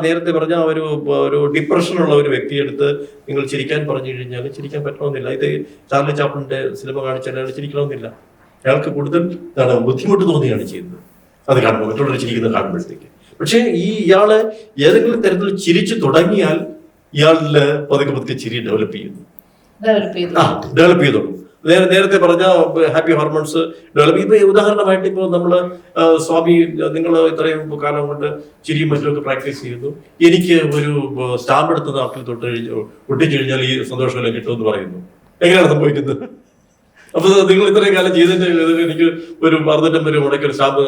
നേരത്തെ പറഞ്ഞ ഒരു ഡിപ്രഷനുള്ള ഒരു വ്യക്തിയെടുത്ത് നിങ്ങൾ ചിരിക്കാൻ പറഞ്ഞു കഴിഞ്ഞാൽ ചിരിക്കാൻ പറ്റണമെന്നില്ല. ഇത് ചാർലി ചാപ്ലിന്റെ സിനിമ കാണിച്ചാൽ അയാൾ ചിരിക്കണമെന്നില്ല. അയാൾക്ക് കൂടുതൽ ബുദ്ധിമുട്ട് തോന്നുകയാണ് ചെയ്യുന്നത് അത് കാണുമ്പോൾ, മറ്റുള്ളവർ ചിരിക്കുന്നത് കാണുമ്പോഴത്തേക്ക്. പക്ഷേ ഇയാള് ഏതെങ്കിലും തരത്തിൽ ചിരിച്ചു തുടങ്ങിയാൽ ഇയാളില് പതുക്കെ ചിരി ഡെവലപ്പ് ചെയ്തു. നേരത്തെ പറഞ്ഞ ഹാപ്പി ഹോർമോൺസ് ഡെവലപ്പ്. ഇപ്പൊ ഉദാഹരണമായിട്ട് ഇപ്പോൾ നമ്മള് സ്വാമി, നിങ്ങൾ ഇത്രയും കാലം കൊണ്ട് ചിരിയും മറ്റുമൊക്കെ പ്രാക്ടീസ് ചെയ്യുന്നു, എനിക്ക് ഒരു സ്റ്റാമ്പ് എടുത്ത് നാട്ടിൽ ഒട്ടിച്ചു കഴിഞ്ഞാൽ ഈ സന്തോഷമെല്ലാം കിട്ടുമെന്ന് പറയുന്നു. എങ്ങനെയാണ് സംഭവിക്കുന്നത്? അപ്പൊ നിങ്ങൾ ഇത്രയും കാലം ചെയ്തതിന്റെ എനിക്ക് ഒരു 65 മുടക്കി ഒരു സ്റ്റാമ്പ്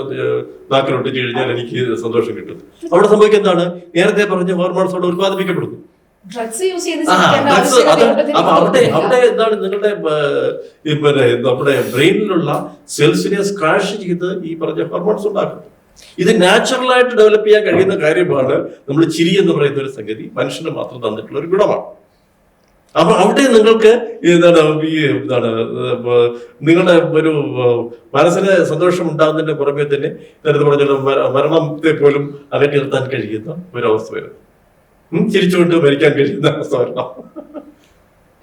നാക്കിൽ ഒട്ടിച്ചു കഴിഞ്ഞാൽ എനിക്ക് സന്തോഷം കിട്ടും. അവിടെ സംഭവിക്കുക എന്താണ്? നേരത്തെ പറഞ്ഞ ഹോർമോൺസ് അവിടെ ഉത്പാദിപ്പിക്കപ്പെടുന്നു. അപ്പൊ അവിടെ എന്താണ് നിങ്ങളുടെ നമ്മുടെ ബ്രെയിനിലുള്ള സെൽസിനെ സ്ക്രാഷ് ചെയ്ത് ഈ പറഞ്ഞ ഹോർമോൺസ് ഉണ്ടാക്കുന്നത്. ഇത് നാച്ചുറലായിട്ട് ഡെവലപ്പ് ചെയ്യാൻ കഴിയുന്ന കാര്യമാണ്. നമ്മൾ ചിരി എന്ന് പറയുന്ന ഒരു സംഗതി മനുഷ്യന് മാത്രം തന്നിട്ടുള്ള ഒരു ഗുണമാണ്. അപ്പൊ അവിടെ നിങ്ങൾക്ക് നിങ്ങളുടെ ഒരു മനസ്സിന് സന്തോഷം ഉണ്ടാകുന്നതിന്റെ പുറമെ തന്നെ നേരത്തെ പറഞ്ഞ മരണത്തെ പോലും അകറ്റി നിർത്താൻ കഴിയുന്ന ഒരവസ്ഥ വരുന്നു. ചിരിച്ചുകൊണ്ട് മരിക്കാൻ കഴിയുന്ന അവസ്ഥ വരണം.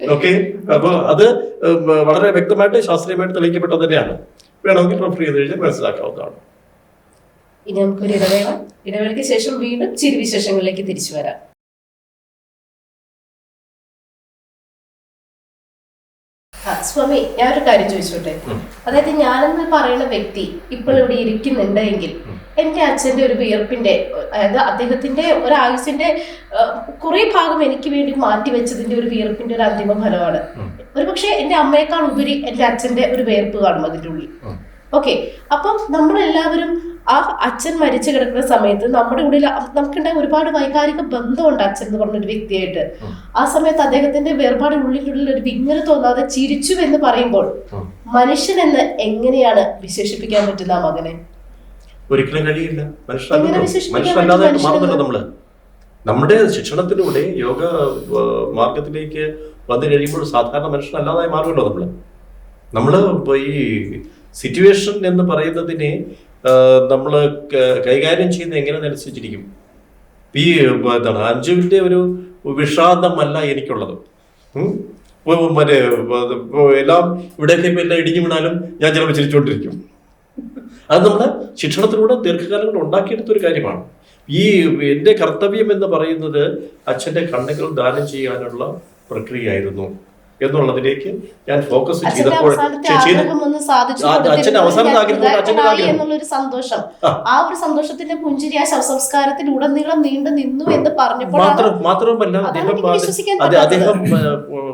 ഓക്കെ, അപ്പൊ അത് വളരെ വ്യക്തമായിട്ട് ശാസ്ത്രീയമായിട്ട് തെളിയിക്കപ്പെട്ടത് തന്നെയാണ്. വേണമെങ്കിൽ റെഫർ ചെയ്ത് കഴിഞ്ഞാൽ മനസ്സിലാക്കാവുന്നതാണ്. ഇനി നമുക്കൊരു ഇടവേളയ്ക്ക് ശേഷം വീണ്ടും ചിരി വിശേഷങ്ങളിലേക്ക് തിരിച്ചു വരാം. സ്വാമി, ഞാനൊരു കാര്യം ചോദിച്ചോട്ടെ. അതായത് ഞാനെന്ന് പറയുന്ന വ്യക്തി ഇപ്പോൾ ഇവിടെ ഇരിക്കുന്നുണ്ടെങ്കിൽ എന്റെ അച്ഛന്റെ ഒരു വിയർപ്പിന്റെ, അതായത് അദ്ദേഹത്തിന്റെ ഒരു ആയുസിന്റെ കുറെ ഭാഗം എനിക്ക് വേണ്ടി മാറ്റിവെച്ചതിന്റെ ഒരു വിയർപ്പിന്റെ ഒരു അന്തിമ ഫലമാണ്. ഒരുപക്ഷെ എന്റെ അമ്മയെക്കാൾ ഉപരി എന്റെ അച്ഛന്റെ ഒരു വിയർപ്പ് കാണും അതിൻ്റെ ഉള്ളിൽ. ഓക്കെ, അപ്പം നമ്മളെല്ലാവരും ആ അച്ഛൻ മരിച്ചു കിടക്കുന്ന സമയത്ത് നമ്മുടെ ഉള്ളിൽ നമുക്കുണ്ടായ ഒരുപാട് വൈകാരിക ബന്ധമുണ്ട് അച്ഛൻ എന്ന് പറഞ്ഞൊരു വ്യക്തിയായിട്ട്. ആ സമയത്ത് അദ്ദേഹത്തിന്റെ വേർപാട് ഉള്ളിലുള്ള ഒരു വിങ്ങൽ തോന്നാതെ ചിരിച്ചു എന്ന് പറയുമ്പോൾ മനുഷ്യൻ എന്ന് എങ്ങനെയാണ് വിശേഷിപ്പിക്കാൻ പറ്റുന്ന ആ മകനെ? ഒരിക്കലും കഴിയില്ല. മനുഷ്യനല്ലാതെ മാറുന്നുണ്ട് നമ്മള്. നമ്മുടെ ശിക്ഷണത്തിലൂടെ യോഗ മാർഗത്തിലേക്ക് വന്നു കഴിയുമ്പോൾ സാധാരണ മനുഷ്യനല്ലാതായി മാറുമല്ലോ നമ്മള് ഈ സിറ്റുവേഷൻ എന്ന് പറയുന്നതിനെ നമ്മൾ കൈകാര്യം ചെയ്യുന്നത് എങ്ങനെയെന്നനുസരിച്ചിരിക്കും. ഈ അഞ്ജുവിന്റെ ഒരു വിഷാദമല്ല എനിക്കുള്ളത്. മറ്റേ എല്ലാം ഇവിടെയൊക്കെ ഇപ്പൊ എല്ലാം ഇടിഞ്ഞു വീണാലും ഞാൻ ചിലപ്പോൾ ചിരിച്ചുകൊണ്ടിരിക്കും. അത് നമ്മുടെ ശിക്ഷണത്തിലൂടെ ദീർഘകാലം കൊണ്ട് ഉണ്ടാക്കിയെടുത്ത ഒരു കാര്യമാണ്. എന്റെ കർത്തവ്യം എന്ന് പറയുന്നത് അച്ഛന്റെ കണ്ണുകൾ ദാനം ചെയ്യാനുള്ള പ്രക്രിയയായിരുന്നു എന്നുള്ളതിലേക്ക് ഞാൻ ഫോക്കസ് ചെയ്തപ്പോൾ അച്ഛന്റെ അവസാനത്തെ ആഗ്രഹം സന്തോഷം, ആ ഒരു സന്തോഷത്തിന്റെ പുഞ്ചിരി ആ ശവസംസ്കാരത്തിൽ ഉടനീളം നീണ്ടു നിന്നു എന്ന് പറഞ്ഞപ്പോൾ മാത്രമല്ല അദ്ദേഹം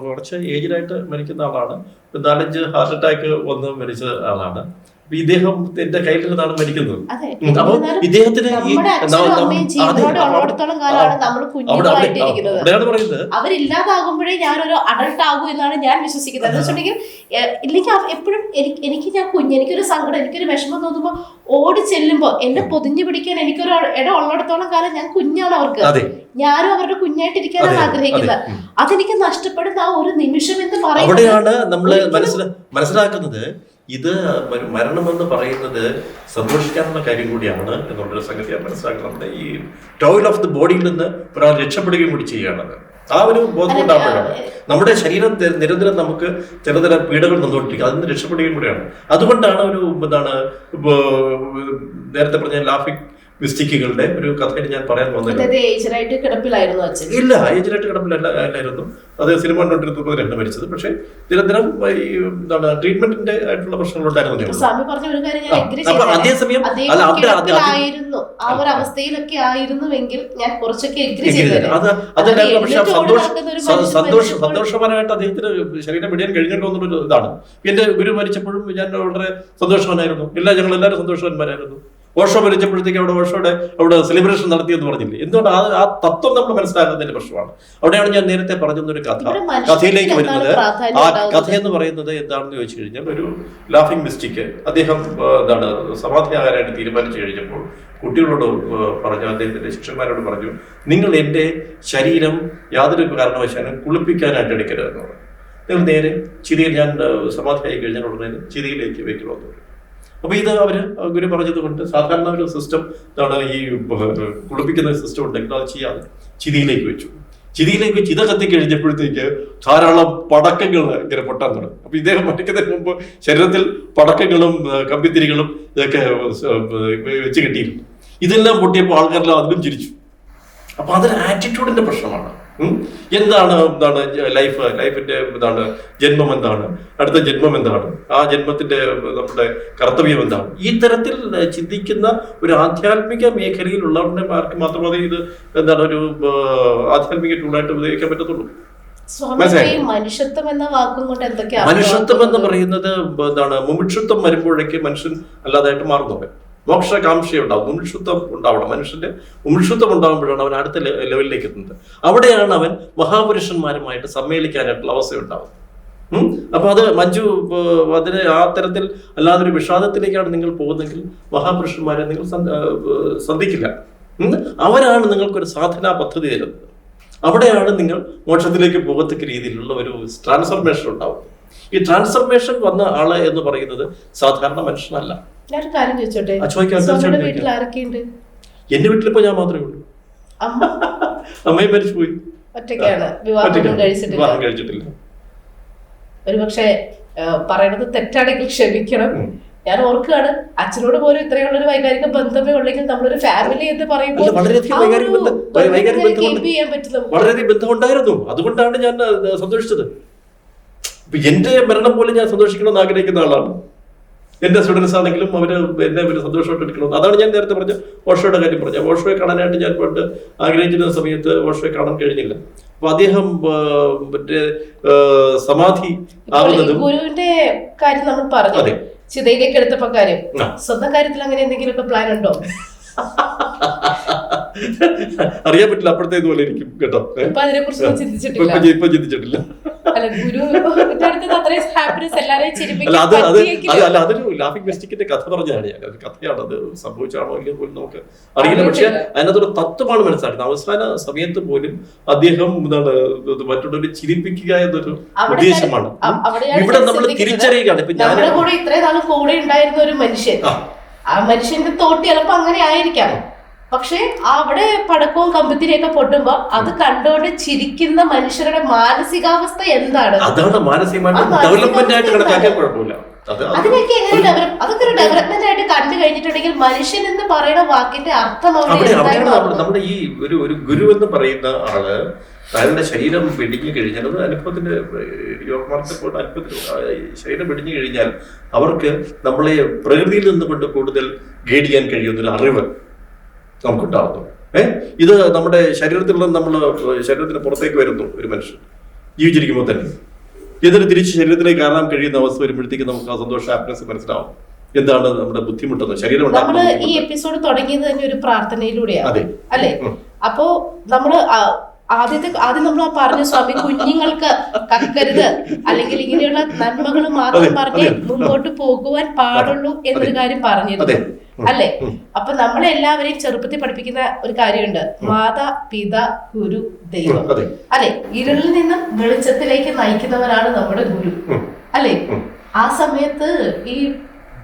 കുറച്ച് ഏജിലായിട്ട് മരിക്കുന്ന ആളാണ്. 4-5 ഹാർട്ട് അറ്റാക്ക് വന്ന് മരിച്ച ആളാണ്. ഇദ്ദേഹം എന്റെ കയ്യിലിരുന്നാണ് മരിക്കുന്നത്. അപ്പൊ ഇദ്ദേഹത്തിന് അവരില്ലാതാകുമ്പോഴേ ഞാനൊരു അഡൾട്ട് ആകൂ എന്നാണ് ഞാൻ വിശ്വസിക്കുന്നത്. എന്ന് വെച്ചിട്ടുണ്ടെങ്കിൽ ഇല്ലെങ്കിൽ എപ്പോഴും എനിക്കൊരു സങ്കടം, എനിക്കൊരു വിഷമം തോന്നുമ്പോ ഓടി ചെല്ലുമ്പോ എന്നെ പൊതിഞ്ഞു പിടിക്കാൻ എനിക്കൊരു ഇടം ഉള്ളിടത്തോളം കാലം ഞാൻ കുഞ്ഞാണ് അവർക്ക്. ഞാനും അവരുടെ കുഞ്ഞായിട്ടിരിക്കാനാണ് ആഗ്രഹിക്കുന്നത്. അതെനിക്ക് നഷ്ടപ്പെടുന്ന ആ ഒരു നിമിഷം എന്ന് പറയുന്നത് നമ്മള് മനസ്സിലാക്കുന്നത് ഇത് മരണമെന്ന് പറയുന്നത് സന്തോഷിക്കാനുള്ള കാര്യം കൂടിയാണ് എന്നുള്ളൊരു സംഗതിയാണ് മനസ്സിലാക്കുന്നത്. നമ്മുടെ ഈ ടോയ്ൽ ഓഫ് ദി ബോഡിയിൽ നിന്ന് ഒരാൾ രക്ഷപ്പെടുകയും കൂടി ചെയ്യുകയാണത്. ആ ഒരു ബോധം ഉണ്ടാകുമ്പോഴാണ് നമ്മുടെ ശരീരം നിരന്തരം നമുക്ക് ചിലതരം പീഡകൾ തന്നുകൊണ്ടിരിക്കുക, അതിൽ നിന്ന് രക്ഷപ്പെടുകയും കൂടിയാണ്. അതുകൊണ്ടാണ് നേരത്തെ പറഞ്ഞ ലാഫിംഗ് മിസ്റ്റേക്കുകളുടെ ഒരു കഥയിൽ ഞാൻ പറയാൻ വന്നത്. ഏജറായിട്ട് കിടപ്പിലായിരുന്നു അച്ഛൻ? ഇല്ല, ഏജറായിട്ട് കിടപ്പിലായിരുന്നു. അത് സിനിമ കണ്ടോണ്ടിരുന്നപ്പോഴാണ് മരിച്ചത്. പക്ഷേ നിരന്തരം ഈ എന്താണ് ട്രീറ്റ്മെന്റിന്റെ ആയിട്ടുള്ള പ്രശ്നങ്ങളുണ്ടായിരുന്നു. സ്വാമി പറഞ്ഞ ഒരു കാര്യം ഞാൻ എഗ്രി അപ്പൊ അതേസമയം കിടപ്പിലായിരുന്നു, ആ ഒരു അവസ്ഥയിലൊക്കെ ആയിരുന്നുവെങ്കിൽ ഞാൻ കുറച്ചൊക്കെ എഗ്രി ചെയ്തത്. അതല്ലായിരുന്നു. പക്ഷെ സന്തോഷപരമായിട്ട് അദ്ദേഹത്തിന് ശരീരം വിടാൻ കഴിഞ്ഞല്ലോ എന്നുള്ളൊരു ഇതാണ്. എന്റെ ഗുരു മരിച്ചപ്പോഴും ഞാൻ വളരെ സന്തോഷവാനായിരുന്നു. ഞങ്ങൾ എല്ലാവരും സന്തോഷവാന്മാരായിരുന്നു. ഓഷോ മരിച്ചപ്പോഴത്തേക്ക് അവിടെ സെലിബ്രേഷൻ നടത്തിയെന്ന് പറഞ്ഞില്ലേ? എന്തുകൊണ്ട് ആ തത്വം നമ്മൾ മനസ്സിലാക്കുന്നതിന്റെ പ്രശ്നമാണ്. അവിടെയാണ് ഞാൻ നേരത്തെ പറഞ്ഞൊരു കഥയിലേക്ക് വരുന്നത്. ആ കഥ എന്ന് പറയുന്നത് എന്താണെന്ന് ചോദിച്ചു കഴിഞ്ഞാൽ, ഒരു ലാഫിംഗ് മിസ്റ്റേക്ക് അദ്ദേഹം എന്താണ് സമാധിയാകാനായിട്ട് തീരുമാനിച്ചു കഴിഞ്ഞപ്പോൾ കുട്ടികളോട് പറഞ്ഞു, അദ്ദേഹത്തിന്റെ ശിഷ്യന്മാരോട് പറഞ്ഞു, നിങ്ങൾ എൻ്റെ ശരീരം യാതൊരു കാരണവശാലും കുളിപ്പിക്കാനായിട്ട് എടുക്കരുതെന്ന് പറഞ്ഞു. നിങ്ങൾ നേരെ ചിതയിൽ, ഞാൻ സമാധിയായി കഴിഞ്ഞാൽ ഉടനെ ചിതയിലേക്ക് വെക്കണമെന്ന് പറഞ്ഞു. അപ്പൊ ഇത് ഗുരു പറഞ്ഞത് കൊണ്ട് സാധാരണ ഒരു സിസ്റ്റം എന്താണ്, ഈ കുളിപ്പിക്കുന്ന സിസ്റ്റം ഉണ്ടെങ്കിൽ അത് ചെയ്യാതെ ചിതിയിലേക്ക് വെച്ചു. ചിതിയിലേക്ക് ചിത കത്തിക്കഴിഞ്ഞപ്പോഴത്തേക്ക് ധാരാളം പടക്കങ്ങൾ ഇങ്ങനെ പൊട്ടാൻ തുടങ്ങി. അപ്പൊ ഇദ്ദേഹം മരിക്കുന്നതിന് മുമ്പ് ശരീരത്തിൽ പടക്കങ്ങളും കമ്പിത്തിരികളും ഇതൊക്കെ വെച്ച് കെട്ടിയിരുന്നു. ഇതെല്ലാം പൊട്ടിയപ്പോൾ ആൾക്കാരെല്ലാം അതിലും ചിരിച്ചു. അപ്പൊ അതൊരു ആറ്റിറ്റ്യൂഡിന്റെ പ്രശ്നമാണ്. എന്താണ് ലൈഫിന്റെ ജന്മം എന്താണ്, അടുത്ത ജന്മം എന്താണ്, ആ ജന്മത്തിന്റെ നമ്മുടെ കർത്തവ്യം എന്താണ്, ഈ തരത്തിൽ ചിന്തിക്കുന്ന ഒരു ആധ്യാത്മിക മേഖലയിലുള്ളവർക്ക് മാത്രമേ ഇത് ഒരു ആധ്യാത്മിക ടൂളായിട്ട് ഉപയോഗിക്കാൻ പറ്റത്തുള്ളൂ. മനുഷ്യത്വം എന്ന വാക്കും കൊണ്ട് എന്തൊക്കെയാണ്? മനുഷ്യത്വം എന്ന് പറയുന്നത് മുമുക്ഷുത്വം വരുമ്പോഴേക്ക് മനുഷ്യൻ അല്ലാതായിട്ട് മാറുന്നു. മോക്ഷകാംക്ഷ ഉണ്ടാവും, മുമുക്ഷുത്വം ഉണ്ടാവണം. മനുഷ്യന്റെ മുമുക്ഷുത്വം ഉണ്ടാകുമ്പോഴാണ് അവൻ അടുത്ത ലെവലിലേക്ക് എത്തുന്നത്. അവിടെയാണ് അവൻ മഹാപുരുഷന്മാരുമായിട്ട് സമ്മേളിക്കാനായിട്ടുള്ള അവസ്ഥ ഉണ്ടാവുന്നത്. അപ്പൊ അത് മഞ്ജു അതിന് ആ തരത്തിൽ അല്ലാതൊരു വിഷാദത്തിലേക്കാണ് നിങ്ങൾ പോകുന്നതെങ്കിൽ മഹാപുരുഷന്മാരെ നിങ്ങൾ സന്ധിക്കില്ല. അവരാണ് നിങ്ങൾക്കൊരു സാധനാ പദ്ധതി തരുന്നത്. അവിടെയാണ് നിങ്ങൾ മോക്ഷത്തിലേക്ക് പോകത്തക്ക രീതിയിലുള്ള ഒരു ട്രാൻസ്ഫർമേഷൻ ഉണ്ടാവുന്നത്. ഈ ട്രാൻസ്ഫർമേഷൻ വന്ന ആള് എന്ന് പറയുന്നത് സാധാരണ മനുഷ്യനല്ല. ഞാനൊരു കാര്യം ചോദിച്ചോട്ടെ, വീട്ടിൽ ആരൊക്കെയുണ്ട്? എന്റെ വീട്ടിലിപ്പോ ഞാൻ മാത്രമേ ഉള്ളൂ. അമ്മയും മരിച്ചുപോയി. ഒറ്റയ്ക്കാണ്, വിവാഹം കഴിച്ചിട്ടില്ല. ഒരുപക്ഷെ പറയണത് തെറ്റാണെങ്കിൽ ക്ഷമിക്കണം. ഞാൻ ഓർക്കുകയാണ്, അച്ഛനോട് പോലും ഇത്രയുള്ള ഒരു വൈകാരിക ബന്ധമേ ഉള്ളെങ്കിൽ നമ്മളൊരു ഫാമിലി എന്ന് പറയുമ്പോൾ വളരെയധികം ബന്ധമുണ്ടായിരുന്നു. അതുകൊണ്ടാണ് ഞാൻ സന്തോഷിച്ചത്. എന്റെ മരണം പോലും ഞാൻ സന്തോഷിക്കണമെന്ന് ആഗ്രഹിക്കുന്ന ആളാണ്. എന്റെ സ്റ്റുഡൻസ് ആണെങ്കിലും അവര് എന്നെ ഒരു സന്തോഷമായിട്ട് എടുക്കണം. അതാണ് ഞാൻ നേരത്തെ പറഞ്ഞ ഓഷോയുടെ കാര്യം പറഞ്ഞ. ഓഷോയെ കാണാനായിട്ട് ഞാൻ പണ്ട് ആഗ്രഹിച്ചിരുന്ന സമയത്ത് ഓഷോയെ കാണാൻ കഴിഞ്ഞില്ല. അപ്പൊ അദ്ദേഹം മറ്റേ സമാധി ആകുന്നതും ഗുരുവിന്റെ കാര്യം നമ്മൾ പറഞ്ഞു, ചിതയിലേക്ക് എടുത്തപ്പോ കാര്യം, സ്വന്തം കാര്യത്തിൽ അങ്ങനെ എന്തെങ്കിലുമൊക്കെ പ്ലാൻ ഉണ്ടോ? അറിയാൻ പറ്റില്ല, അപ്പോഴത്തെ ഇതുപോലെ ഇരിക്കും കേട്ടോ. ഇപ്പൊ ചിന്തിച്ചിട്ടില്ല. അതൊരു ലാഫിംഗ് മിസ്റ്റേക്കിന്റെ കഥ പറഞ്ഞാണ് ഞാൻ. കഥയാണ്, അത് സംഭവിച്ചാണോ ഇല്ല പോലും നമുക്ക് അറിയില്ല. പക്ഷെ അതിനകത്തൊരു തത്വമാണ് മനസ്സിലാക്കുന്നത്. അവസാന സമയത്ത് പോലും അദ്ദേഹം മറ്റുള്ളവരെ ചിരിപ്പിക്കുക എന്നൊരു ഉദ്ദേശമാണ് ഇവിടെ നമ്മൾ തിരിച്ചറിയുകയാണ്. ഇപ്പൊ ഞാൻ ഇത്രയും നാളും കൂടെ ഉണ്ടായിരുന്ന ഒരു മനുഷ്യൻ, ആ മനുഷ്യന്റെ തോട്ട് ചിലപ്പോ അങ്ങനെ ആയിരിക്കാം. പക്ഷെ അവിടെ പടക്കവും കമ്പത്തിരിയൊക്കെ പൊട്ടുമ്പോ അത് കണ്ടുകൊണ്ട് ചിരിക്കുന്ന മനുഷ്യരുടെ മാനസികാവസ്ഥ എന്താണ്? അതാണ് മാനസികമായിട്ട് ഡെവലപ്മെന്റ് ആയിട്ട് കണക്കാക്കിയാൽ കുഴപ്പമില്ല. അതിനൊക്കെ എങ്ങനെ അതൊക്കെ ഒരു ഡെവലപ്മെന്റ് ആയിട്ട് കണ്ടു കഴിഞ്ഞിട്ടുണ്ടെങ്കിൽ മനുഷ്യൻ എന്ന് പറയുന്ന വാക്കിന്റെ അർത്ഥം നമ്മുടെ ഈ ഒരു ഗുരു എന്ന് പറയുന്ന ആള് താങ്കളുടെ ശരീരം വെടിഞ്ഞു കഴിഞ്ഞാൽ, അത് അനുഭവത്തിന്റെ യോഗമാർഗത്തിൽ അനുഭവത്തിൽ ശരീരം വെടിഞ്ഞു കഴിഞ്ഞാൽ അവർക്ക് നമ്മളെ പ്രകൃതിയിൽ നിന്നുകൊണ്ട് കൂടുതൽ ഗൈഡ് ചെയ്യാൻ കഴിയുന്നൊരു അറിവ് നമുക്കുണ്ടാകുന്നു. ഇത് നമ്മുടെ ശരീരത്തിൽ നിന്ന് നമ്മൾ ശരീരത്തിന് പുറത്തേക്ക് വരുന്നു ഒരു മനുഷ്യൻ ജീവിച്ചിരിക്കുമ്പോൾ തന്നെ. ഇതിന് തിരിച്ച് ശരീരത്തിലേക്ക് കയറാൻ കഴിയുന്ന അവസ്ഥ വരുമ്പോഴത്തേക്ക് നമുക്ക് ആ സന്തോഷം, ഹാപ്പിനെസ് മനസ്സിലാവും. എന്താണ് നമ്മുടെ ബുദ്ധിമുട്ടെന്ന്. ശരീരം നമ്മള് ഈ എപ്പിസോഡ് തുടങ്ങിയത് തന്നെ ഒരു പ്രാർത്ഥനയിലൂടെയാണ് അല്ലെ? അപ്പോ നമ്മള് ആദ്യം നമ്മൾ പറഞ്ഞു, സ്വാമി കുഞ്ഞുങ്ങൾക്ക് കക്കരുത്, അല്ലെങ്കിൽ ഇങ്ങനെയുള്ള നന്മകൾ മാത്രം പറഞ്ഞ് മുമ്പോട്ട് പോകുവാൻ പാടുള്ളൂ എന്നൊരു കാര്യം പറഞ്ഞിരുന്നു അല്ലെ? അപ്പൊ നമ്മളെല്ലാവരെയും ചെറുപ്പത്തിൽ പഠിപ്പിക്കുന്ന ഒരു കാര്യമുണ്ട്, മാതാ പിതാ ഗുരു ദൈവം അല്ലെ? ഇരുളിൽ നിന്നും വെളിച്ചത്തിലേക്ക് നയിക്കുന്നവരാണ് നമ്മുടെ ഗുരു അല്ലെ? ആ സമയത്ത് ഈ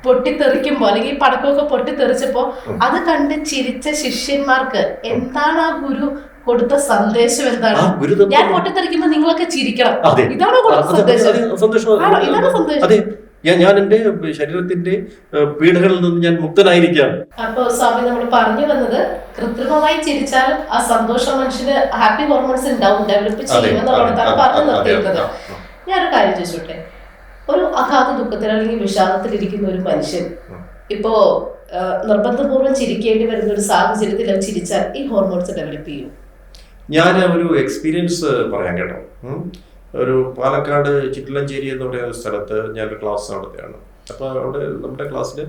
പൊട്ടിത്തെറിക്കുമ്പോ അല്ലെങ്കിൽ പടക്കമൊക്കെ പൊട്ടിത്തെറിച്ചപ്പോ അത് കണ്ട് ചിരിച്ച ശിഷ്യന്മാർക്ക് എന്താണ് ആ ഗുരു കൊടുത്ത സന്ദേശം? എന്താണ്? ഞാൻ പൊട്ടിത്തെറിക്കുമ്പോ നിങ്ങളൊക്കെ ചിരിക്കണം, ഇതാണോ കൊടുത്ത സന്ദേശം? ഇതാണ് സന്ദേശം. ഞാൻ എൻ്റെ ശരീരത്തിന്റെ പീഡകളിൽ നിന്ന് ഞാൻ മുക്തനായിരിക്കാം. അപ്പൊ സ്വാമി നമ്മൾ പറഞ്ഞു വന്നത് കൃത്രിമമായി ചിരിച്ചാലും ആ സന്തോഷം മനുഷ്യന് ഹാപ്പി ഹോർമോൺസ് ഉണ്ടാവും, ഡെവലപ്പ് ചെയ്യുമെന്നുള്ളതാണ് പറഞ്ഞു നിർത്തിയിരുന്നത്. ഞാനൊരു കാര്യം ചോദിച്ചോട്ടെ, ഒരു അഗാധ ദുഃഖത്തിൽ അല്ലെങ്കിൽ വിഷാദത്തിൽ ഇരിക്കുന്ന ഒരു മനുഷ്യൻ ഇപ്പോ നിർബന്ധപൂർവ്വം ചിരിക്കേണ്ടി വരുന്ന ഒരു സാഹചര്യത്തിൽ അത് ചിരിച്ചാൽ ഈ ഹോർമോൺസ് ഡെവലപ്പ് ചെയ്യും? ഞാൻ ഒരു എക്സ്പീരിയൻസ് പറയാൻ കേട്ടോ. ഒരു പാലക്കാട് ചിറ്റിലഞ്ചേരി എന്ന് പറയുന്ന സ്ഥലത്ത് ഞാനൊരു ക്ലാസ് നടത്തുകയാണ്. അപ്പോൾ അവിടെ നമ്മുടെ ക്ലാസ്സിൽ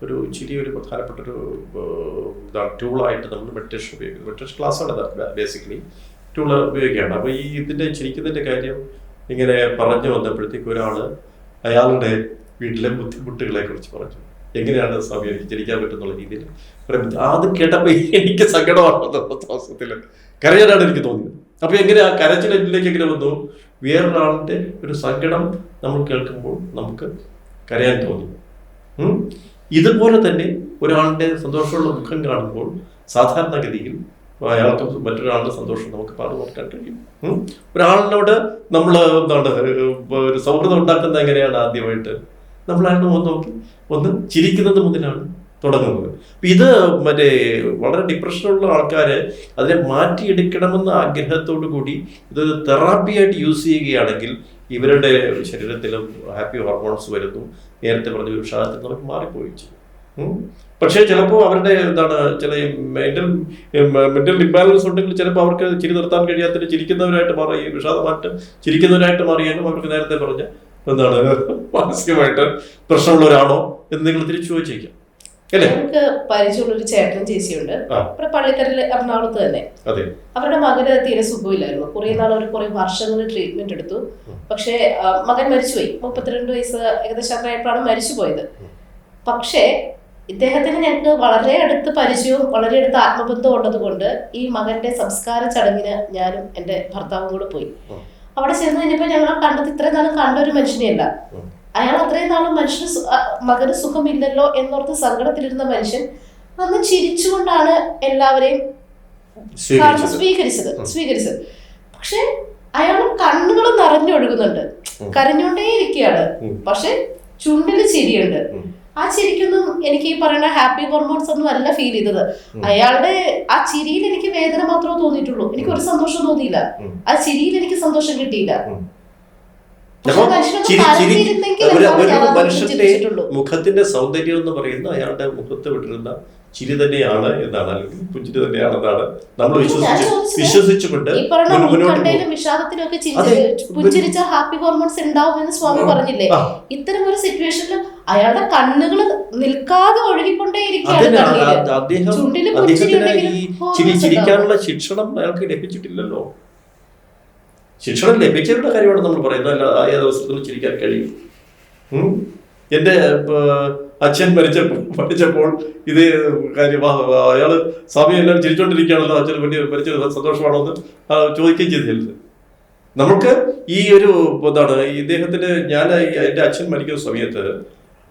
ഒരു ചിരി ഒരു പ്രധാനപ്പെട്ട ഒരു ടൂളായിട്ട് നമ്മൾ മെഡിറ്റേഷൻ ഉപയോഗിക്കുന്നത്. മെഡിറ്റേഷൻ ക്ലാസ്സാണ് ബേസിക്കലി ടൂള് ഉപയോഗിക്കുകയാണ്. അപ്പോൾ ഈ ഇതിൻ്റെ ചിരിക്കുന്നതിൻ്റെ കാര്യം ഇങ്ങനെ പറഞ്ഞു വന്നപ്പോഴത്തേക്ക് ഒരാൾ അയാളുടെ വീട്ടിലെ ബുദ്ധിമുട്ടുകളെ കുറിച്ച് പറഞ്ഞു. എങ്ങനെയാണ് സ്വാമി എനിക്ക് ചിരിക്കാൻ പറ്റുന്നുള്ള രീതിയിൽ അത് കേട്ടപ്പോൾ എനിക്ക് സങ്കടമാണ് അവസരത്തിൽ കരയാനാണ് എനിക്ക് തോന്നിയത്. അപ്പോൾ എങ്ങനെ ആ കരച്ചിലേക്ക് എങ്ങനെ വന്നു? വേറൊരാളുടെ ഒരു സങ്കടം നമ്മൾ കേൾക്കുമ്പോൾ നമുക്ക് കരയാൻ തോന്നി. ഇതുപോലെ തന്നെ ഒരാളുടെ സന്തോഷമുള്ള മുഖം കാണുമ്പോൾ സാധാരണഗതിയിൽ അയാൾക്ക് മറ്റൊരാളുടെ സന്തോഷം നമുക്ക് പാടുകൊടുക്കാൻ കഴിയും. ഒരാളിനോട് നമ്മൾ ഒരു സൗഹൃദം ഉണ്ടാക്കുന്നത് എങ്ങനെയാണ്? ആദ്യമായിട്ട് നമ്മളയാളുടെ മുഖം നോക്കി ഒന്ന് ചിരിക്കുന്നത് മുതലാണ് തുടങ്ങുന്നത്. ഇത് വളരെ ഡിപ്രഷനുള്ള ആൾക്കാർ അതിനെ മാറ്റിയെടുക്കണമെന്ന ആഗ്രഹത്തോടു കൂടി ഇതൊരു തെറാപ്പിയായിട്ട് യൂസ് ചെയ്യുകയാണെങ്കിൽ ഇവരുടെ ശരീരത്തിലും ഹാപ്പി ഹോർമോൺസ് വരുന്നു. നേരത്തെ പറഞ്ഞ വിഷാദത്തിൽ നമുക്ക് മാറിപ്പോയി ചെയ്യും. പക്ഷേ ചിലപ്പോൾ അവരുടെ ചില മെന്റൽ ഇംബാലൻസ് ഉണ്ടെങ്കിൽ ചിലപ്പോൾ അവർക്ക് ചിരി നിർത്താൻ കഴിയാത്ത ചിരിക്കുന്നവരായിട്ട് മാറി, വിഷാദമായിട്ട് ചിരിക്കുന്നവരായിട്ട് മാറിയാലും അവർക്ക് നേരത്തെ പറഞ്ഞ മാനസികമായിട്ട് പ്രശ്നമുള്ളവരാണോ എന്ന് നിങ്ങൾ തിരിച്ചു ചോദിച്ചേക്കാം. ഞങ്ങൾക്ക് പരിചയമുള്ളൊരു ചേട്ടനും ചേച്ചിയുണ്ട്, ഇവിടെ പള്ളിക്കരയിൽ എറണാകുളത്ത് തന്നെ. അവരുടെ മകന് തീരെ സുഖമില്ലായിരുന്നു. കുറെ നാൾ അവർ കുറെ വർഷങ്ങൾ ട്രീറ്റ്മെന്റ് എടുത്തു. പക്ഷെ മകൻ മരിച്ചുപോയി. 32 വയസ്സ് ഏകദേശം അത്രയായപ്പോഴാണ് മരിച്ചുപോയത്. പക്ഷേ ഇദ്ദേഹത്തിന് ഞങ്ങൾക്ക് വളരെ അടുത്ത് പരിചയവും വളരെ അടുത്ത് ആത്മബന്ധവും ഉള്ളത് കൊണ്ട് ഈ മകന്റെ സംസ്കാര ചടങ്ങിന് ഞാനും എൻ്റെ ഭർത്താവും കൂടെ പോയി. അവിടെ ചെന്ന് കഴിഞ്ഞപ്പോൾ ഞങ്ങൾ കണ്ടത് ഇത്രയും നാളും കണ്ട ഒരു മനുഷ്യനെയല്ല. അയാൾ അത്രയും നാളും മകന് സുഖമില്ലല്ലോ എന്നോർത്ത് സങ്കടത്തിലിരുന്ന മനുഷ്യൻ അന്ന് ചിരിച്ചുകൊണ്ടാണ് എല്ലാവരെയും സ്വീകരിച്ചത്. പക്ഷെ അയാൾ കണ്ണുകൾ നിറഞ്ഞൊഴുകുന്നുണ്ട്, കരഞ്ഞോണ്ടേയിരിക്കുകയാണ്. പക്ഷെ ചുണ്ടില് ചിരിയുണ്ട്. ആ ചിരിക്കൊന്നും എനിക്ക് ഈ പറയുന്ന ഹാപ്പി ഹോർമോൺസ് ഒന്നും അല്ല ഫീൽ ചെയ്തത്. അയാളുടെ ആ ചിരിയിൽ എനിക്ക് വേദന മാത്രമേ തോന്നിയിട്ടുള്ളൂ. എനിക്ക് ഒരു സന്തോഷം തോന്നിയില്ല. ആ ചിരിയിൽ എനിക്ക് സന്തോഷം കിട്ടിയില്ല. മനുഷ്യന്റെ മുഖത്തിന്റെ സൗന്ദര്യം എന്ന് പറയുന്ന അയാളുടെ മുഖത്ത് വിട്ടിരുന്ന ചിരി തന്നെയാണ് എന്നാണ്, അല്ലെങ്കിൽ പുഞ്ചിരി തന്നെയാണെന്നാണ് നമ്മൾ വിശ്വസിച്ചുകൊണ്ട് വിഷാദത്തിലൊക്കെ പുഞ്ചിരിച്ച ഹാപ്പി ഹോർമോൺസ് ഉണ്ടാവും എന്ന് സ്വാമി പറഞ്ഞില്ലേ? ഇത്തരം ഒരു സിറ്റുവേഷനിൽ അയാളുടെ കണ്ണുകൾ നിൽക്കാതെ അദ്ദേഹത്തിന് ചിരിക്കാനുള്ള ശിക്ഷണം അയാൾക്ക് ലഭിച്ചിട്ടില്ലല്ലോ. ശിക്ഷണം ലഭിച്ചവരുടെ കാര്യമാണ് നമ്മൾ പറയുന്നത്. അല്ല ഏത് അവസരത്തിലും ചിരിക്കാൻ കഴിയും. എൻ്റെ അച്ഛൻ പഠിച്ചപ്പോൾ ഇത് കാര്യം അയാൾ സ്വാമി എല്ലാം ചിരിച്ചോണ്ടിരിക്കുകയാണല്ലോ, അച്ഛൻ മരിച്ചത് സന്തോഷമാണോ എന്ന് ചോദിക്കുകയും ചെയ്തില്ല. നമുക്ക് ഈ ഒരു ഇദ്ദേഹത്തിന് എൻ്റെ അച്ഛൻ മരിക്കുന്ന സമയത്ത്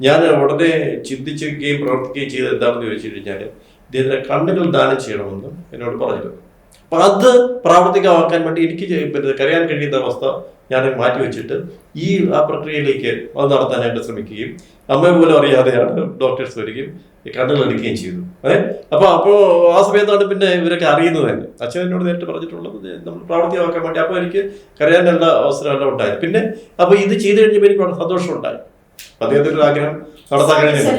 ഞാൻ ഉടനെ ചിന്തിക്കുകയും പ്രവർത്തിക്കുകയും ചെയ്തത് എന്താണെന്ന് ചോദിച്ചു കഴിഞ്ഞാൽ ഇദ്ദേഹത്തിന് കണ്ണുകൾ ദാനം ചെയ്യണമെന്ന് എന്നോട് പറഞ്ഞിരുന്നു. അപ്പം അത് പ്രാവർത്തികമാക്കാൻ വേണ്ടി എനിക്ക് കരയാൻ കഴിയുന്ന അവസ്ഥ ഞാൻ മാറ്റിവെച്ചിട്ട് ആ പ്രക്രിയയിലേക്ക് അത് നടത്താനായിട്ട് ശ്രമിക്കുകയും അമ്മയെ പോലും അറിയാതെയാണ് ഡോക്ടേഴ്സ് വരികയും കണ്ണുകൾ എടുക്കുകയും ചെയ്തു. അപ്പോൾ ആ സമയത്താണ് പിന്നെ ഇവരൊക്കെ അറിയുന്നത് തന്നെ. അച്ഛൻ എന്നോട് നേരിട്ട് പറഞ്ഞിട്ടുള്ളത് നമ്മൾ പ്രാവർത്തികമാക്കാൻ വേണ്ടി. അപ്പോൾ എനിക്ക് കരയാനുള്ള അവസരമെല്ലാം ഉണ്ടായി. പിന്നെ അപ്പോൾ ഇത് ചെയ്തു കഴിഞ്ഞപ്പോൾ എനിക്ക് വളരെ സന്തോഷമുണ്ടായി. അദ്ദേഹത്തിൻ്റെ ഒരു ആഗ്രഹം നടത്താൻ കഴിഞ്ഞില്ല.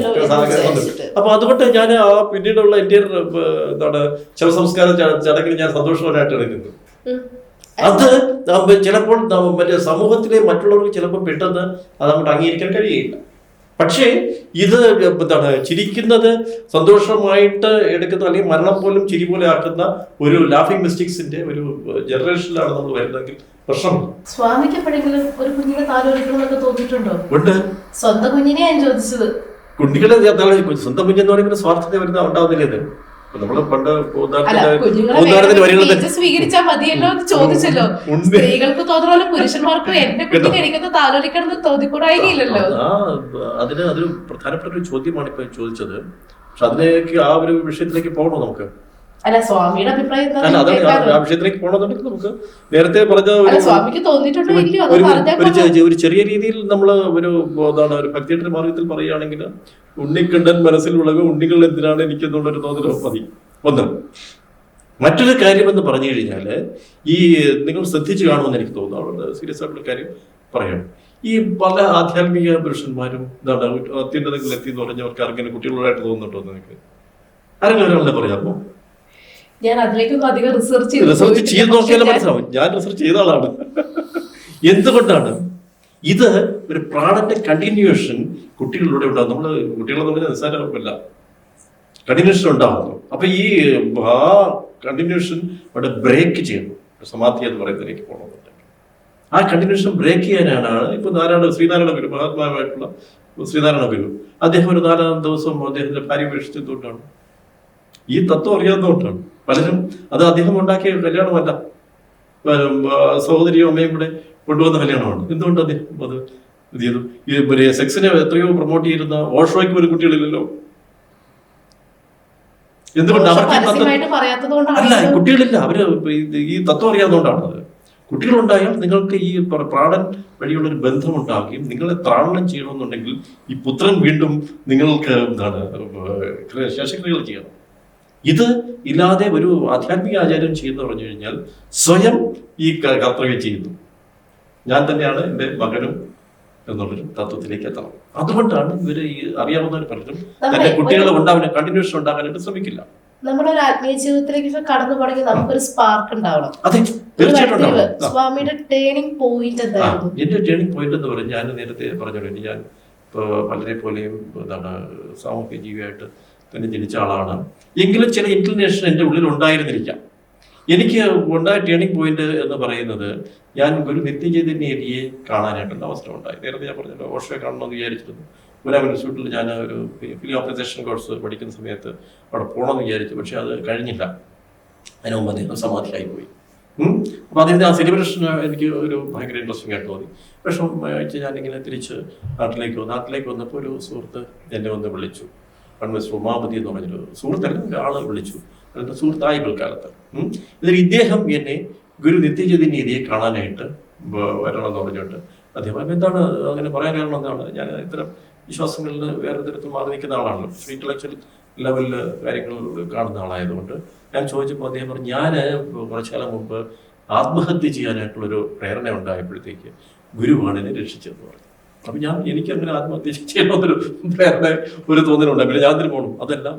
അപ്പൊ അതുകൊണ്ട് ഞാൻ ആ പിന്നീടുള്ള എൻ്റെ ശവസംസ്കാര ചടങ്ങിൽ ഞാൻ സന്തോഷവാനായിട്ട് എടുക്കുന്നത്. അത് ചിലപ്പോൾ മറ്റേ സമൂഹത്തിലെ മറ്റുള്ളവർക്ക് ചിലപ്പോൾ പെട്ടെന്ന് അത് അങ്ങോട്ട് അംഗീകരിക്കാൻ കഴിയില്ല. പക്ഷേ ഇത് ചിരിക്കുന്നത് സന്തോഷമായിട്ട് എടുക്കുന്ന, അല്ലെങ്കിൽ മരണം പോലും ചിരി പോലെ ആക്കുന്ന ഒരു ലാഫിംഗ് മിസ്റ്റേക്സിന്റെ ഒരു ജനറേഷനിലാണ് നമ്മൾ വരുന്നതെങ്കിൽ പ്രശ്നമില്ല. സ്വാമിക്ക് എപ്പോഴെങ്കിലും ഒരു കുഞ്ഞിനെ താലോലിക്കണമെന്നൊക്കെ തോന്നിയിട്ടുണ്ടോ? ഉണ്ട്. സ്വന്തം കുഞ്ഞിനെ ഞാൻ ചോദിച്ചത്. കുഞ്ഞുങ്ങളെ സ്വന്തം കുഞ്ഞെന്ന് പറയുമ്പോൾ സ്വാർത്ഥത ഉണ്ടാവുന്നില്ലേ? നമ്മള് പണ്ട് സ്വീകരിച്ചാൽ മതിയല്ലോ എന്ന് ചോദിച്ചല്ലോ. സ്ത്രീകൾക്ക് തോന്നുന്ന പുരുഷന്മാർക്കും എന്റെ കുഞ്ഞിനെ എനിക്കൊന്ന് താലോലിക്കണം എന്ന് തോന്നിക്കൂടായില്ലല്ലോ. അതൊരു പ്രധാനപ്പെട്ട ഒരു ചോദ്യമാണ് ഇപ്പൊ ചോദിച്ചത്. പക്ഷെ അതിലേക്ക് ആ ഒരു വിഷയത്തിലേക്ക് പോകണോ നമുക്ക്? അല്ല സ്വാമിയുടെ അഭിപ്രായം അല്ല എന്താണെന്ന് അതാണ് കേൾക്കാലോ. ആ വിഷയത്തിലേക്ക് പോകണമെന്നുണ്ടെങ്കിൽ നമുക്ക് നേരത്തെ പറഞ്ഞ അല്ല സ്വാമിക്ക് തോന്നിയിട്ടുണ്ടോ ഇല്ലയോ അത് ഒരു പറഞ്ഞാൽ ഒരു ചെറിയ രീതിയിൽ നമ്മൾ ഒരു ഭക്തിയുടെ മാർഗത്തിൽ പറയുകയാണെങ്കിൽ ഉണ്ണിക്കണ്ടൻ മനസ്സിൽ വിളവ് ഉണ്ണികൾ എന്തിനാണ് എനിക്കെന്നുള്ളൊരു തോന്നൽ മതി. ഒന്ന് മറ്റൊരു കാര്യം എന്ന് പറഞ്ഞു കഴിഞ്ഞാൽ ഈ നിങ്ങൾ ശ്രദ്ധിച്ചു കാണുമെന്ന് എനിക്ക് തോന്നുന്നു. അവിടെ സീരിയസ് ആയിട്ടുള്ള കാര്യം പറയണം. ഈ പല ആധ്യാത്മിക പുരുഷന്മാരും എന്താണ് അത്യുന്നതങ്ങളിൽ എത്തി എന്ന് പറഞ്ഞവർക്ക് ആർക്കെങ്കിലും കുട്ടികളോടായിട്ട് തോന്നുന്നുണ്ടോ നിങ്ങൾക്ക്? ആരെങ്കിലും ഒരാളെ പറയാമോ? ഞാൻ അതിലേക്കൊന്നും അധികം റിസർച്ച് ചെയ്ത് നോക്കിയാലും മനസ്സിലാവും. ഞാൻ റിസർച്ച് ചെയ്ത ആളാണ്. എന്തുകൊണ്ടാണ് ഇത് ഒരു പ്രാണന്റെ കണ്ടിന്യൂഷൻ കുട്ടികളിലൂടെ ഉണ്ടാകും. നമ്മള് കുട്ടികളെന്ന് പറഞ്ഞാൽ നിസ്സാരമല്ല, കണ്ടിന്യൂഷൻ ഉണ്ടാകുന്നു. അപ്പൊ ഈ ആ കണ്ടിന്യൂഷൻ അവിടെ ബ്രേക്ക് ചെയ്യുന്നു. സമാധി എന്ന് പറയുന്നതിലേക്ക് പോകണമെന്നുണ്ടെങ്കിൽ ആ കണ്ടിന്യൂഷൻ ബ്രേക്ക് ചെയ്യാനാണ് ഇപ്പൊ ശ്രീനാരായണ ഗുരു, മഹാത്മാവായിട്ടുള്ള ശ്രീനാരായണ ഗുരു, അദ്ദേഹം ഒരു 4-ാം ദിവസം അദ്ദേഹത്തിന്റെ ഭാര്യ ഉപേക്ഷിച്ചതുകൊണ്ടാണ്. ഈ തത്വം അറിയാവുന്നതുകൊണ്ടാണ്. പലരും അത് അദ്ദേഹം ഉണ്ടാക്കിയ കല്യാണമല്ല, സഹോദരിയും അമ്മയും കൂടെ കൊണ്ടുവന്ന കല്യാണമാണ്. എന്തുകൊണ്ട് അദ്ദേഹം അത് ഇത് ചെയ്തു? ഈ സെക്സിനെ എത്രയോ പ്രൊമോട്ട് ചെയ്യുന്ന ഓഷോയ്ക്ക് ഒരു കുട്ടികളില്ലല്ലോ. എന്തുകൊണ്ട് അവർക്ക് അല്ല കുട്ടികളില്ല? അവര് ഈ തത്വം അറിയാവുന്നതുകൊണ്ടാണ്. അത് കുട്ടികളുണ്ടായാൽ നിങ്ങൾക്ക് ഈ പ്രാണൻ വഴിയുള്ളൊരു ബന്ധം ഉണ്ടാകുകയും നിങ്ങളെ ത്രാണനം ചെയ്യണമെന്നുണ്ടെങ്കിൽ ഈ പുത്രൻ വീണ്ടും നിങ്ങൾക്ക് എന്താണ് ശേഷക്രിയകൾ ചെയ്യണം. ഇത് ഇല്ലാതെ ഒരു ആധ്യാത്മിക ആചാര്യം ചെയ്യുന്ന പറഞ്ഞു കഴിഞ്ഞാൽ സ്വയം ഈ കർത്തവ്യം ചെയ്യുന്നു. ഞാൻ തന്നെയാണ് എൻ്റെ മകനും എന്നുള്ളൊരു തത്വത്തിലേക്ക് എത്തണം. അതുകൊണ്ടാണ് ഇവര് ഈ അറിയാവുന്നവർ പലരും തന്റെ കുട്ടികളെ ഉണ്ടാവാൻ കണ്ടിന്യൂഷൻ ഉണ്ടാക്കാനായിട്ട് ശ്രമിക്കില്ല. നമ്മുടെ ഒരു ആത്മീയ ജീവിതത്തിലേക്ക് കടന്നു പോകണമെങ്കിൽ നമുക്കൊരു സ്പാർക്ക് ഉണ്ടാവണം. അതെ, തീർച്ചയായിട്ടും. സ്വാമിയുടെ ടേണിംഗ് പോയിന്റ് എന്തായിരുന്നു? എന്റെ ടേണിംഗ് പോയിന്റ് എന്ന് പറഞ്ഞാൽ ഞാൻ നേരത്തെ പറഞ്ഞോളൂ, ഞാൻ പലരെ പോലെയും എന്താണ് സാമൂഹ്യ ജീവിയായിട്ട് തന്നെ ജനിച്ച ആളാണ്. എങ്കിലും ചില ഇൻക്ലിനേഷൻ എൻ്റെ ഉള്ളിൽ ഉണ്ടായിരുന്നിരിക്കാം. എനിക്ക് ഉണ്ടായ ടേണിംഗ് പോയിന്റ് എന്ന് പറയുന്നത് ഞാൻ ഒരു നിത്യചൈതന്യയെ കാണാനായിട്ടുള്ള അവസരം ഉണ്ടായി. നേരത്തെ ഞാൻ പറഞ്ഞല്ലോ, ഓഷോയെ കാണണമെന്ന് വിചാരിച്ചിരുന്നു. ഗുലാം ഇൻസ്റ്റിറ്റ്യൂട്ടിൽ ഞാൻ ഒരു ഫിലിം അപ്രിസിയേഷൻ കോഴ്സ് പഠിക്കുന്ന സമയത്ത് അവിടെ പോകണമെന്ന് വിചാരിച്ചു. പക്ഷെ അത് കഴിഞ്ഞില്ല. അതിന് മുമ്പ് അദ്ദേഹം സമാധിയായി പോയി. അപ്പോൾ അതിൻ്റെ ആ സെലിബ്രേഷൻ എനിക്ക് ഒരു ഭയങ്കര ഇൻട്രസ്റ്റിംഗ് ആയിട്ട് തോന്നി. പക്ഷെ ഞാനിങ്ങനെ തിരിച്ച് നാട്ടിലേക്ക് വന്നപ്പോൾ ഒരു സുഹൃത്ത് എന്നെ ഒന്ന് വിളിച്ചു. മിസ്റ്റർ ഉമാപതി എന്ന് പറഞ്ഞൊരു സുഹൃത്തല്ല, ഒരാളെ വിളിച്ചു. അതിൻ്റെ സുഹൃത്തായി പിൽക്കാലത്ത്. എന്നിട്ട് ഇദ്ദേഹം എന്നെ ഗുരു നിത്യചൈതന്യയെ കാണാനായിട്ട് വരണമെന്ന് പറഞ്ഞിട്ട് അദ്ദേഹം എന്താണ് അങ്ങനെ പറയാൻ കാരണം എന്താണ്? ഞാൻ ഇത്തരം വിശ്വാസങ്ങളിൽ വേറെ തരത്തിൽ മാറി നിൽക്കുന്ന ആളാണല്ലോ, ഇന്റലക്ച്വൽ ലെവലിൽ കാര്യങ്ങൾ കാണുന്ന ആളായതുകൊണ്ട് ഞാൻ ചോദിച്ചപ്പോൾ അദ്ദേഹം പറഞ്ഞു, ഞാൻ കുറച്ചു കാലം മുമ്പ് ആത്മഹത്യ ചെയ്യാനായിട്ടുള്ളൊരു പ്രേരണ ഉണ്ടായപ്പോഴത്തേക്ക് ഗുരുവാണ് എന്നെ രക്ഷിച്ചതെന്ന് പറഞ്ഞു. അപ്പം എനിക്ക് അങ്ങനെ ആത്മഹത്യ ചെയ്യണമെന്നൊരു പ്രേരണ ഒരു തോന്നലുണ്ട്. പിന്നെ ഞാൻ അതിന് പോകണം, അതെല്ലാം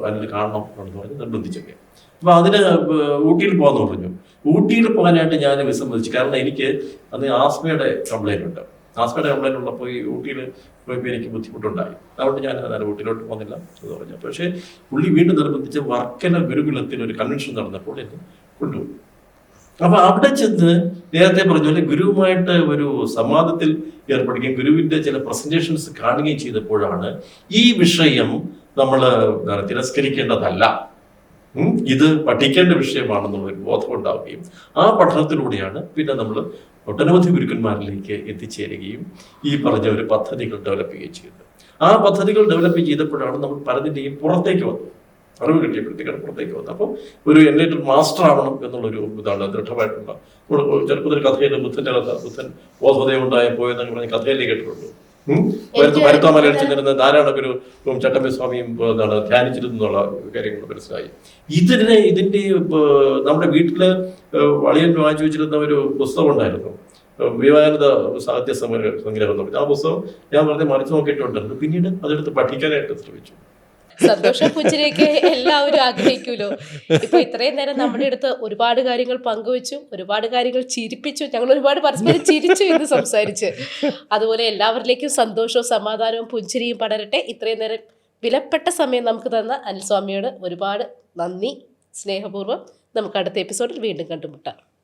അതിൽ കാണണം എന്ന് പറഞ്ഞ് നിർബന്ധിച്ചൊക്കെ. അപ്പോൾ അതിന് ഊട്ടിയിൽ പോകാമെന്ന് പറഞ്ഞു. ഊട്ടിയിൽ പോകാനായിട്ട് ഞാൻ വിസമ്മതിച്ചു. കാരണം എനിക്ക് അന്ന് ആസ്മയുടെ കംപ്ലൈൻറ്റ് ഉണ്ട്. ആസ്മയുടെ കംപ്ലൈൻറ്റ് ഉള്ളപ്പോൾ ഈ ഊട്ടിയിൽ പോയപ്പോൾ എനിക്ക് ബുദ്ധിമുട്ടുണ്ടായി. അതുകൊണ്ട് ഞാൻ ഊട്ടിയിലോട്ട് പോകുന്നില്ല എന്ന് പറഞ്ഞു. പക്ഷേ പുള്ളി വീണ്ടും നിർബന്ധിച്ച് വർക്കല ഗുരുകുലത്തിൽ ഒരു കൺവെൻഷൻ നടന്നപ്പോൾ എന്നെ കൊണ്ടുപോയി. അപ്പൊ അവിടെ ചെന്ന് നേരത്തെ പറഞ്ഞ പോലെ ഗുരുവുമായിട്ട് ഒരു സംവാദത്തിൽ ഏർപ്പെടുകയും ഗുരുവിന്റെ ചില പ്രസന്റേഷൻസ് കാണുകയും ചെയ്തപ്പോഴാണ് ഈ വിഷയം നമ്മൾ തിരസ്കരിക്കേണ്ടതല്ല, ഇത് പഠിക്കേണ്ട വിഷയമാണെന്നുള്ളൊരു ബോധം ഉണ്ടാവുകയും ആ പഠനത്തിലൂടെയാണ് പിന്നെ നമ്മൾ ഒട്ടനവധി ഗുരുക്കന്മാരിലേക്ക് എത്തിച്ചേരുകയും ഈ പറഞ്ഞ ഒരു പദ്ധതികൾ ഡെവലപ്പ് ചെയ്യുകയും ചെയ്തത്. ആ പദ്ധതികൾ ഡെവലപ്പ് ചെയ്തപ്പോഴാണ് നമ്മൾ പലതിൻ്റെയും പുറത്തേക്ക് വന്നത്, അറിവ് കിട്ടിയപ്പോഴത്തേക്കാണ് പുറത്തേക്ക് വന്നത്. അപ്പോൾ ഒരു എന്നേറ്റൊരു മാസ്റ്റർ ആവണം എന്നുള്ളൊരു ഇതാണ് ദൃഢമായിട്ടുള്ള. ചെറുപ്പത്തിൽ കഥയിൽ ബുദ്ധന്റെ കഥ, ബുദ്ധൻ ബോധോദയം ഉണ്ടായപ്പോയെന്നൊക്കെ പറഞ്ഞ കഥയിലേക്ക് കേട്ടിട്ടുണ്ട്. മരുത്താമലയിൽ ചെന്നിരുന്ന ധാരാളൊരു ചട്ടമ്പിസ്വാമിയും ധ്യാനിച്ചിരുന്നു എന്നുള്ള കാര്യങ്ങൾ മനസ്സിലായി. ഇതിന്റെ നമ്മുടെ വീട്ടില് വളിയൻ വാങ്ങിച്ചു വെച്ചിരുന്ന ഒരു പുസ്തകം ഉണ്ടായിരുന്നു, വിവേകാനന്ദ സാഹിത്യ സംഗ്രഹം എന്ന് പറഞ്ഞത്. ആ പുസ്തകം ഞാൻ വെറുതെ മറിച്ചു നോക്കിയിട്ടുണ്ടായിരുന്നു. പിന്നീട് അതെടുത്ത് പഠിക്കാനായിട്ട് ശ്രമിച്ചു. സന്തോഷം പുഞ്ചിരിയൊക്കെ എല്ലാവരും ആഗ്രഹിക്കുമല്ലോ. ഇപ്പൊ ഇത്രയും നേരം നമ്മുടെ അടുത്ത് ഒരുപാട് കാര്യങ്ങൾ പങ്കുവെച്ചു, ഒരുപാട് കാര്യങ്ങൾ ചിരിപ്പിച്ചു, ഞങ്ങൾ ഒരുപാട് പരസ്പരം ചിരിച്ചു എന്ന് സംസാരിച്ച്. അതുപോലെ എല്ലാവരിലേക്കും സന്തോഷവും സമാധാനവും പുഞ്ചിരിയും പടരട്ടെ. ഇത്രയും നേരം വിലപ്പെട്ട സമയം നമുക്ക് തന്ന അനിൽ സ്വാമിയോട് ഒരുപാട് നന്ദി. സ്നേഹപൂർവ്വം നമുക്ക് അടുത്ത എപ്പിസോഡിൽ വീണ്ടും കണ്ടുമുട്ടാം.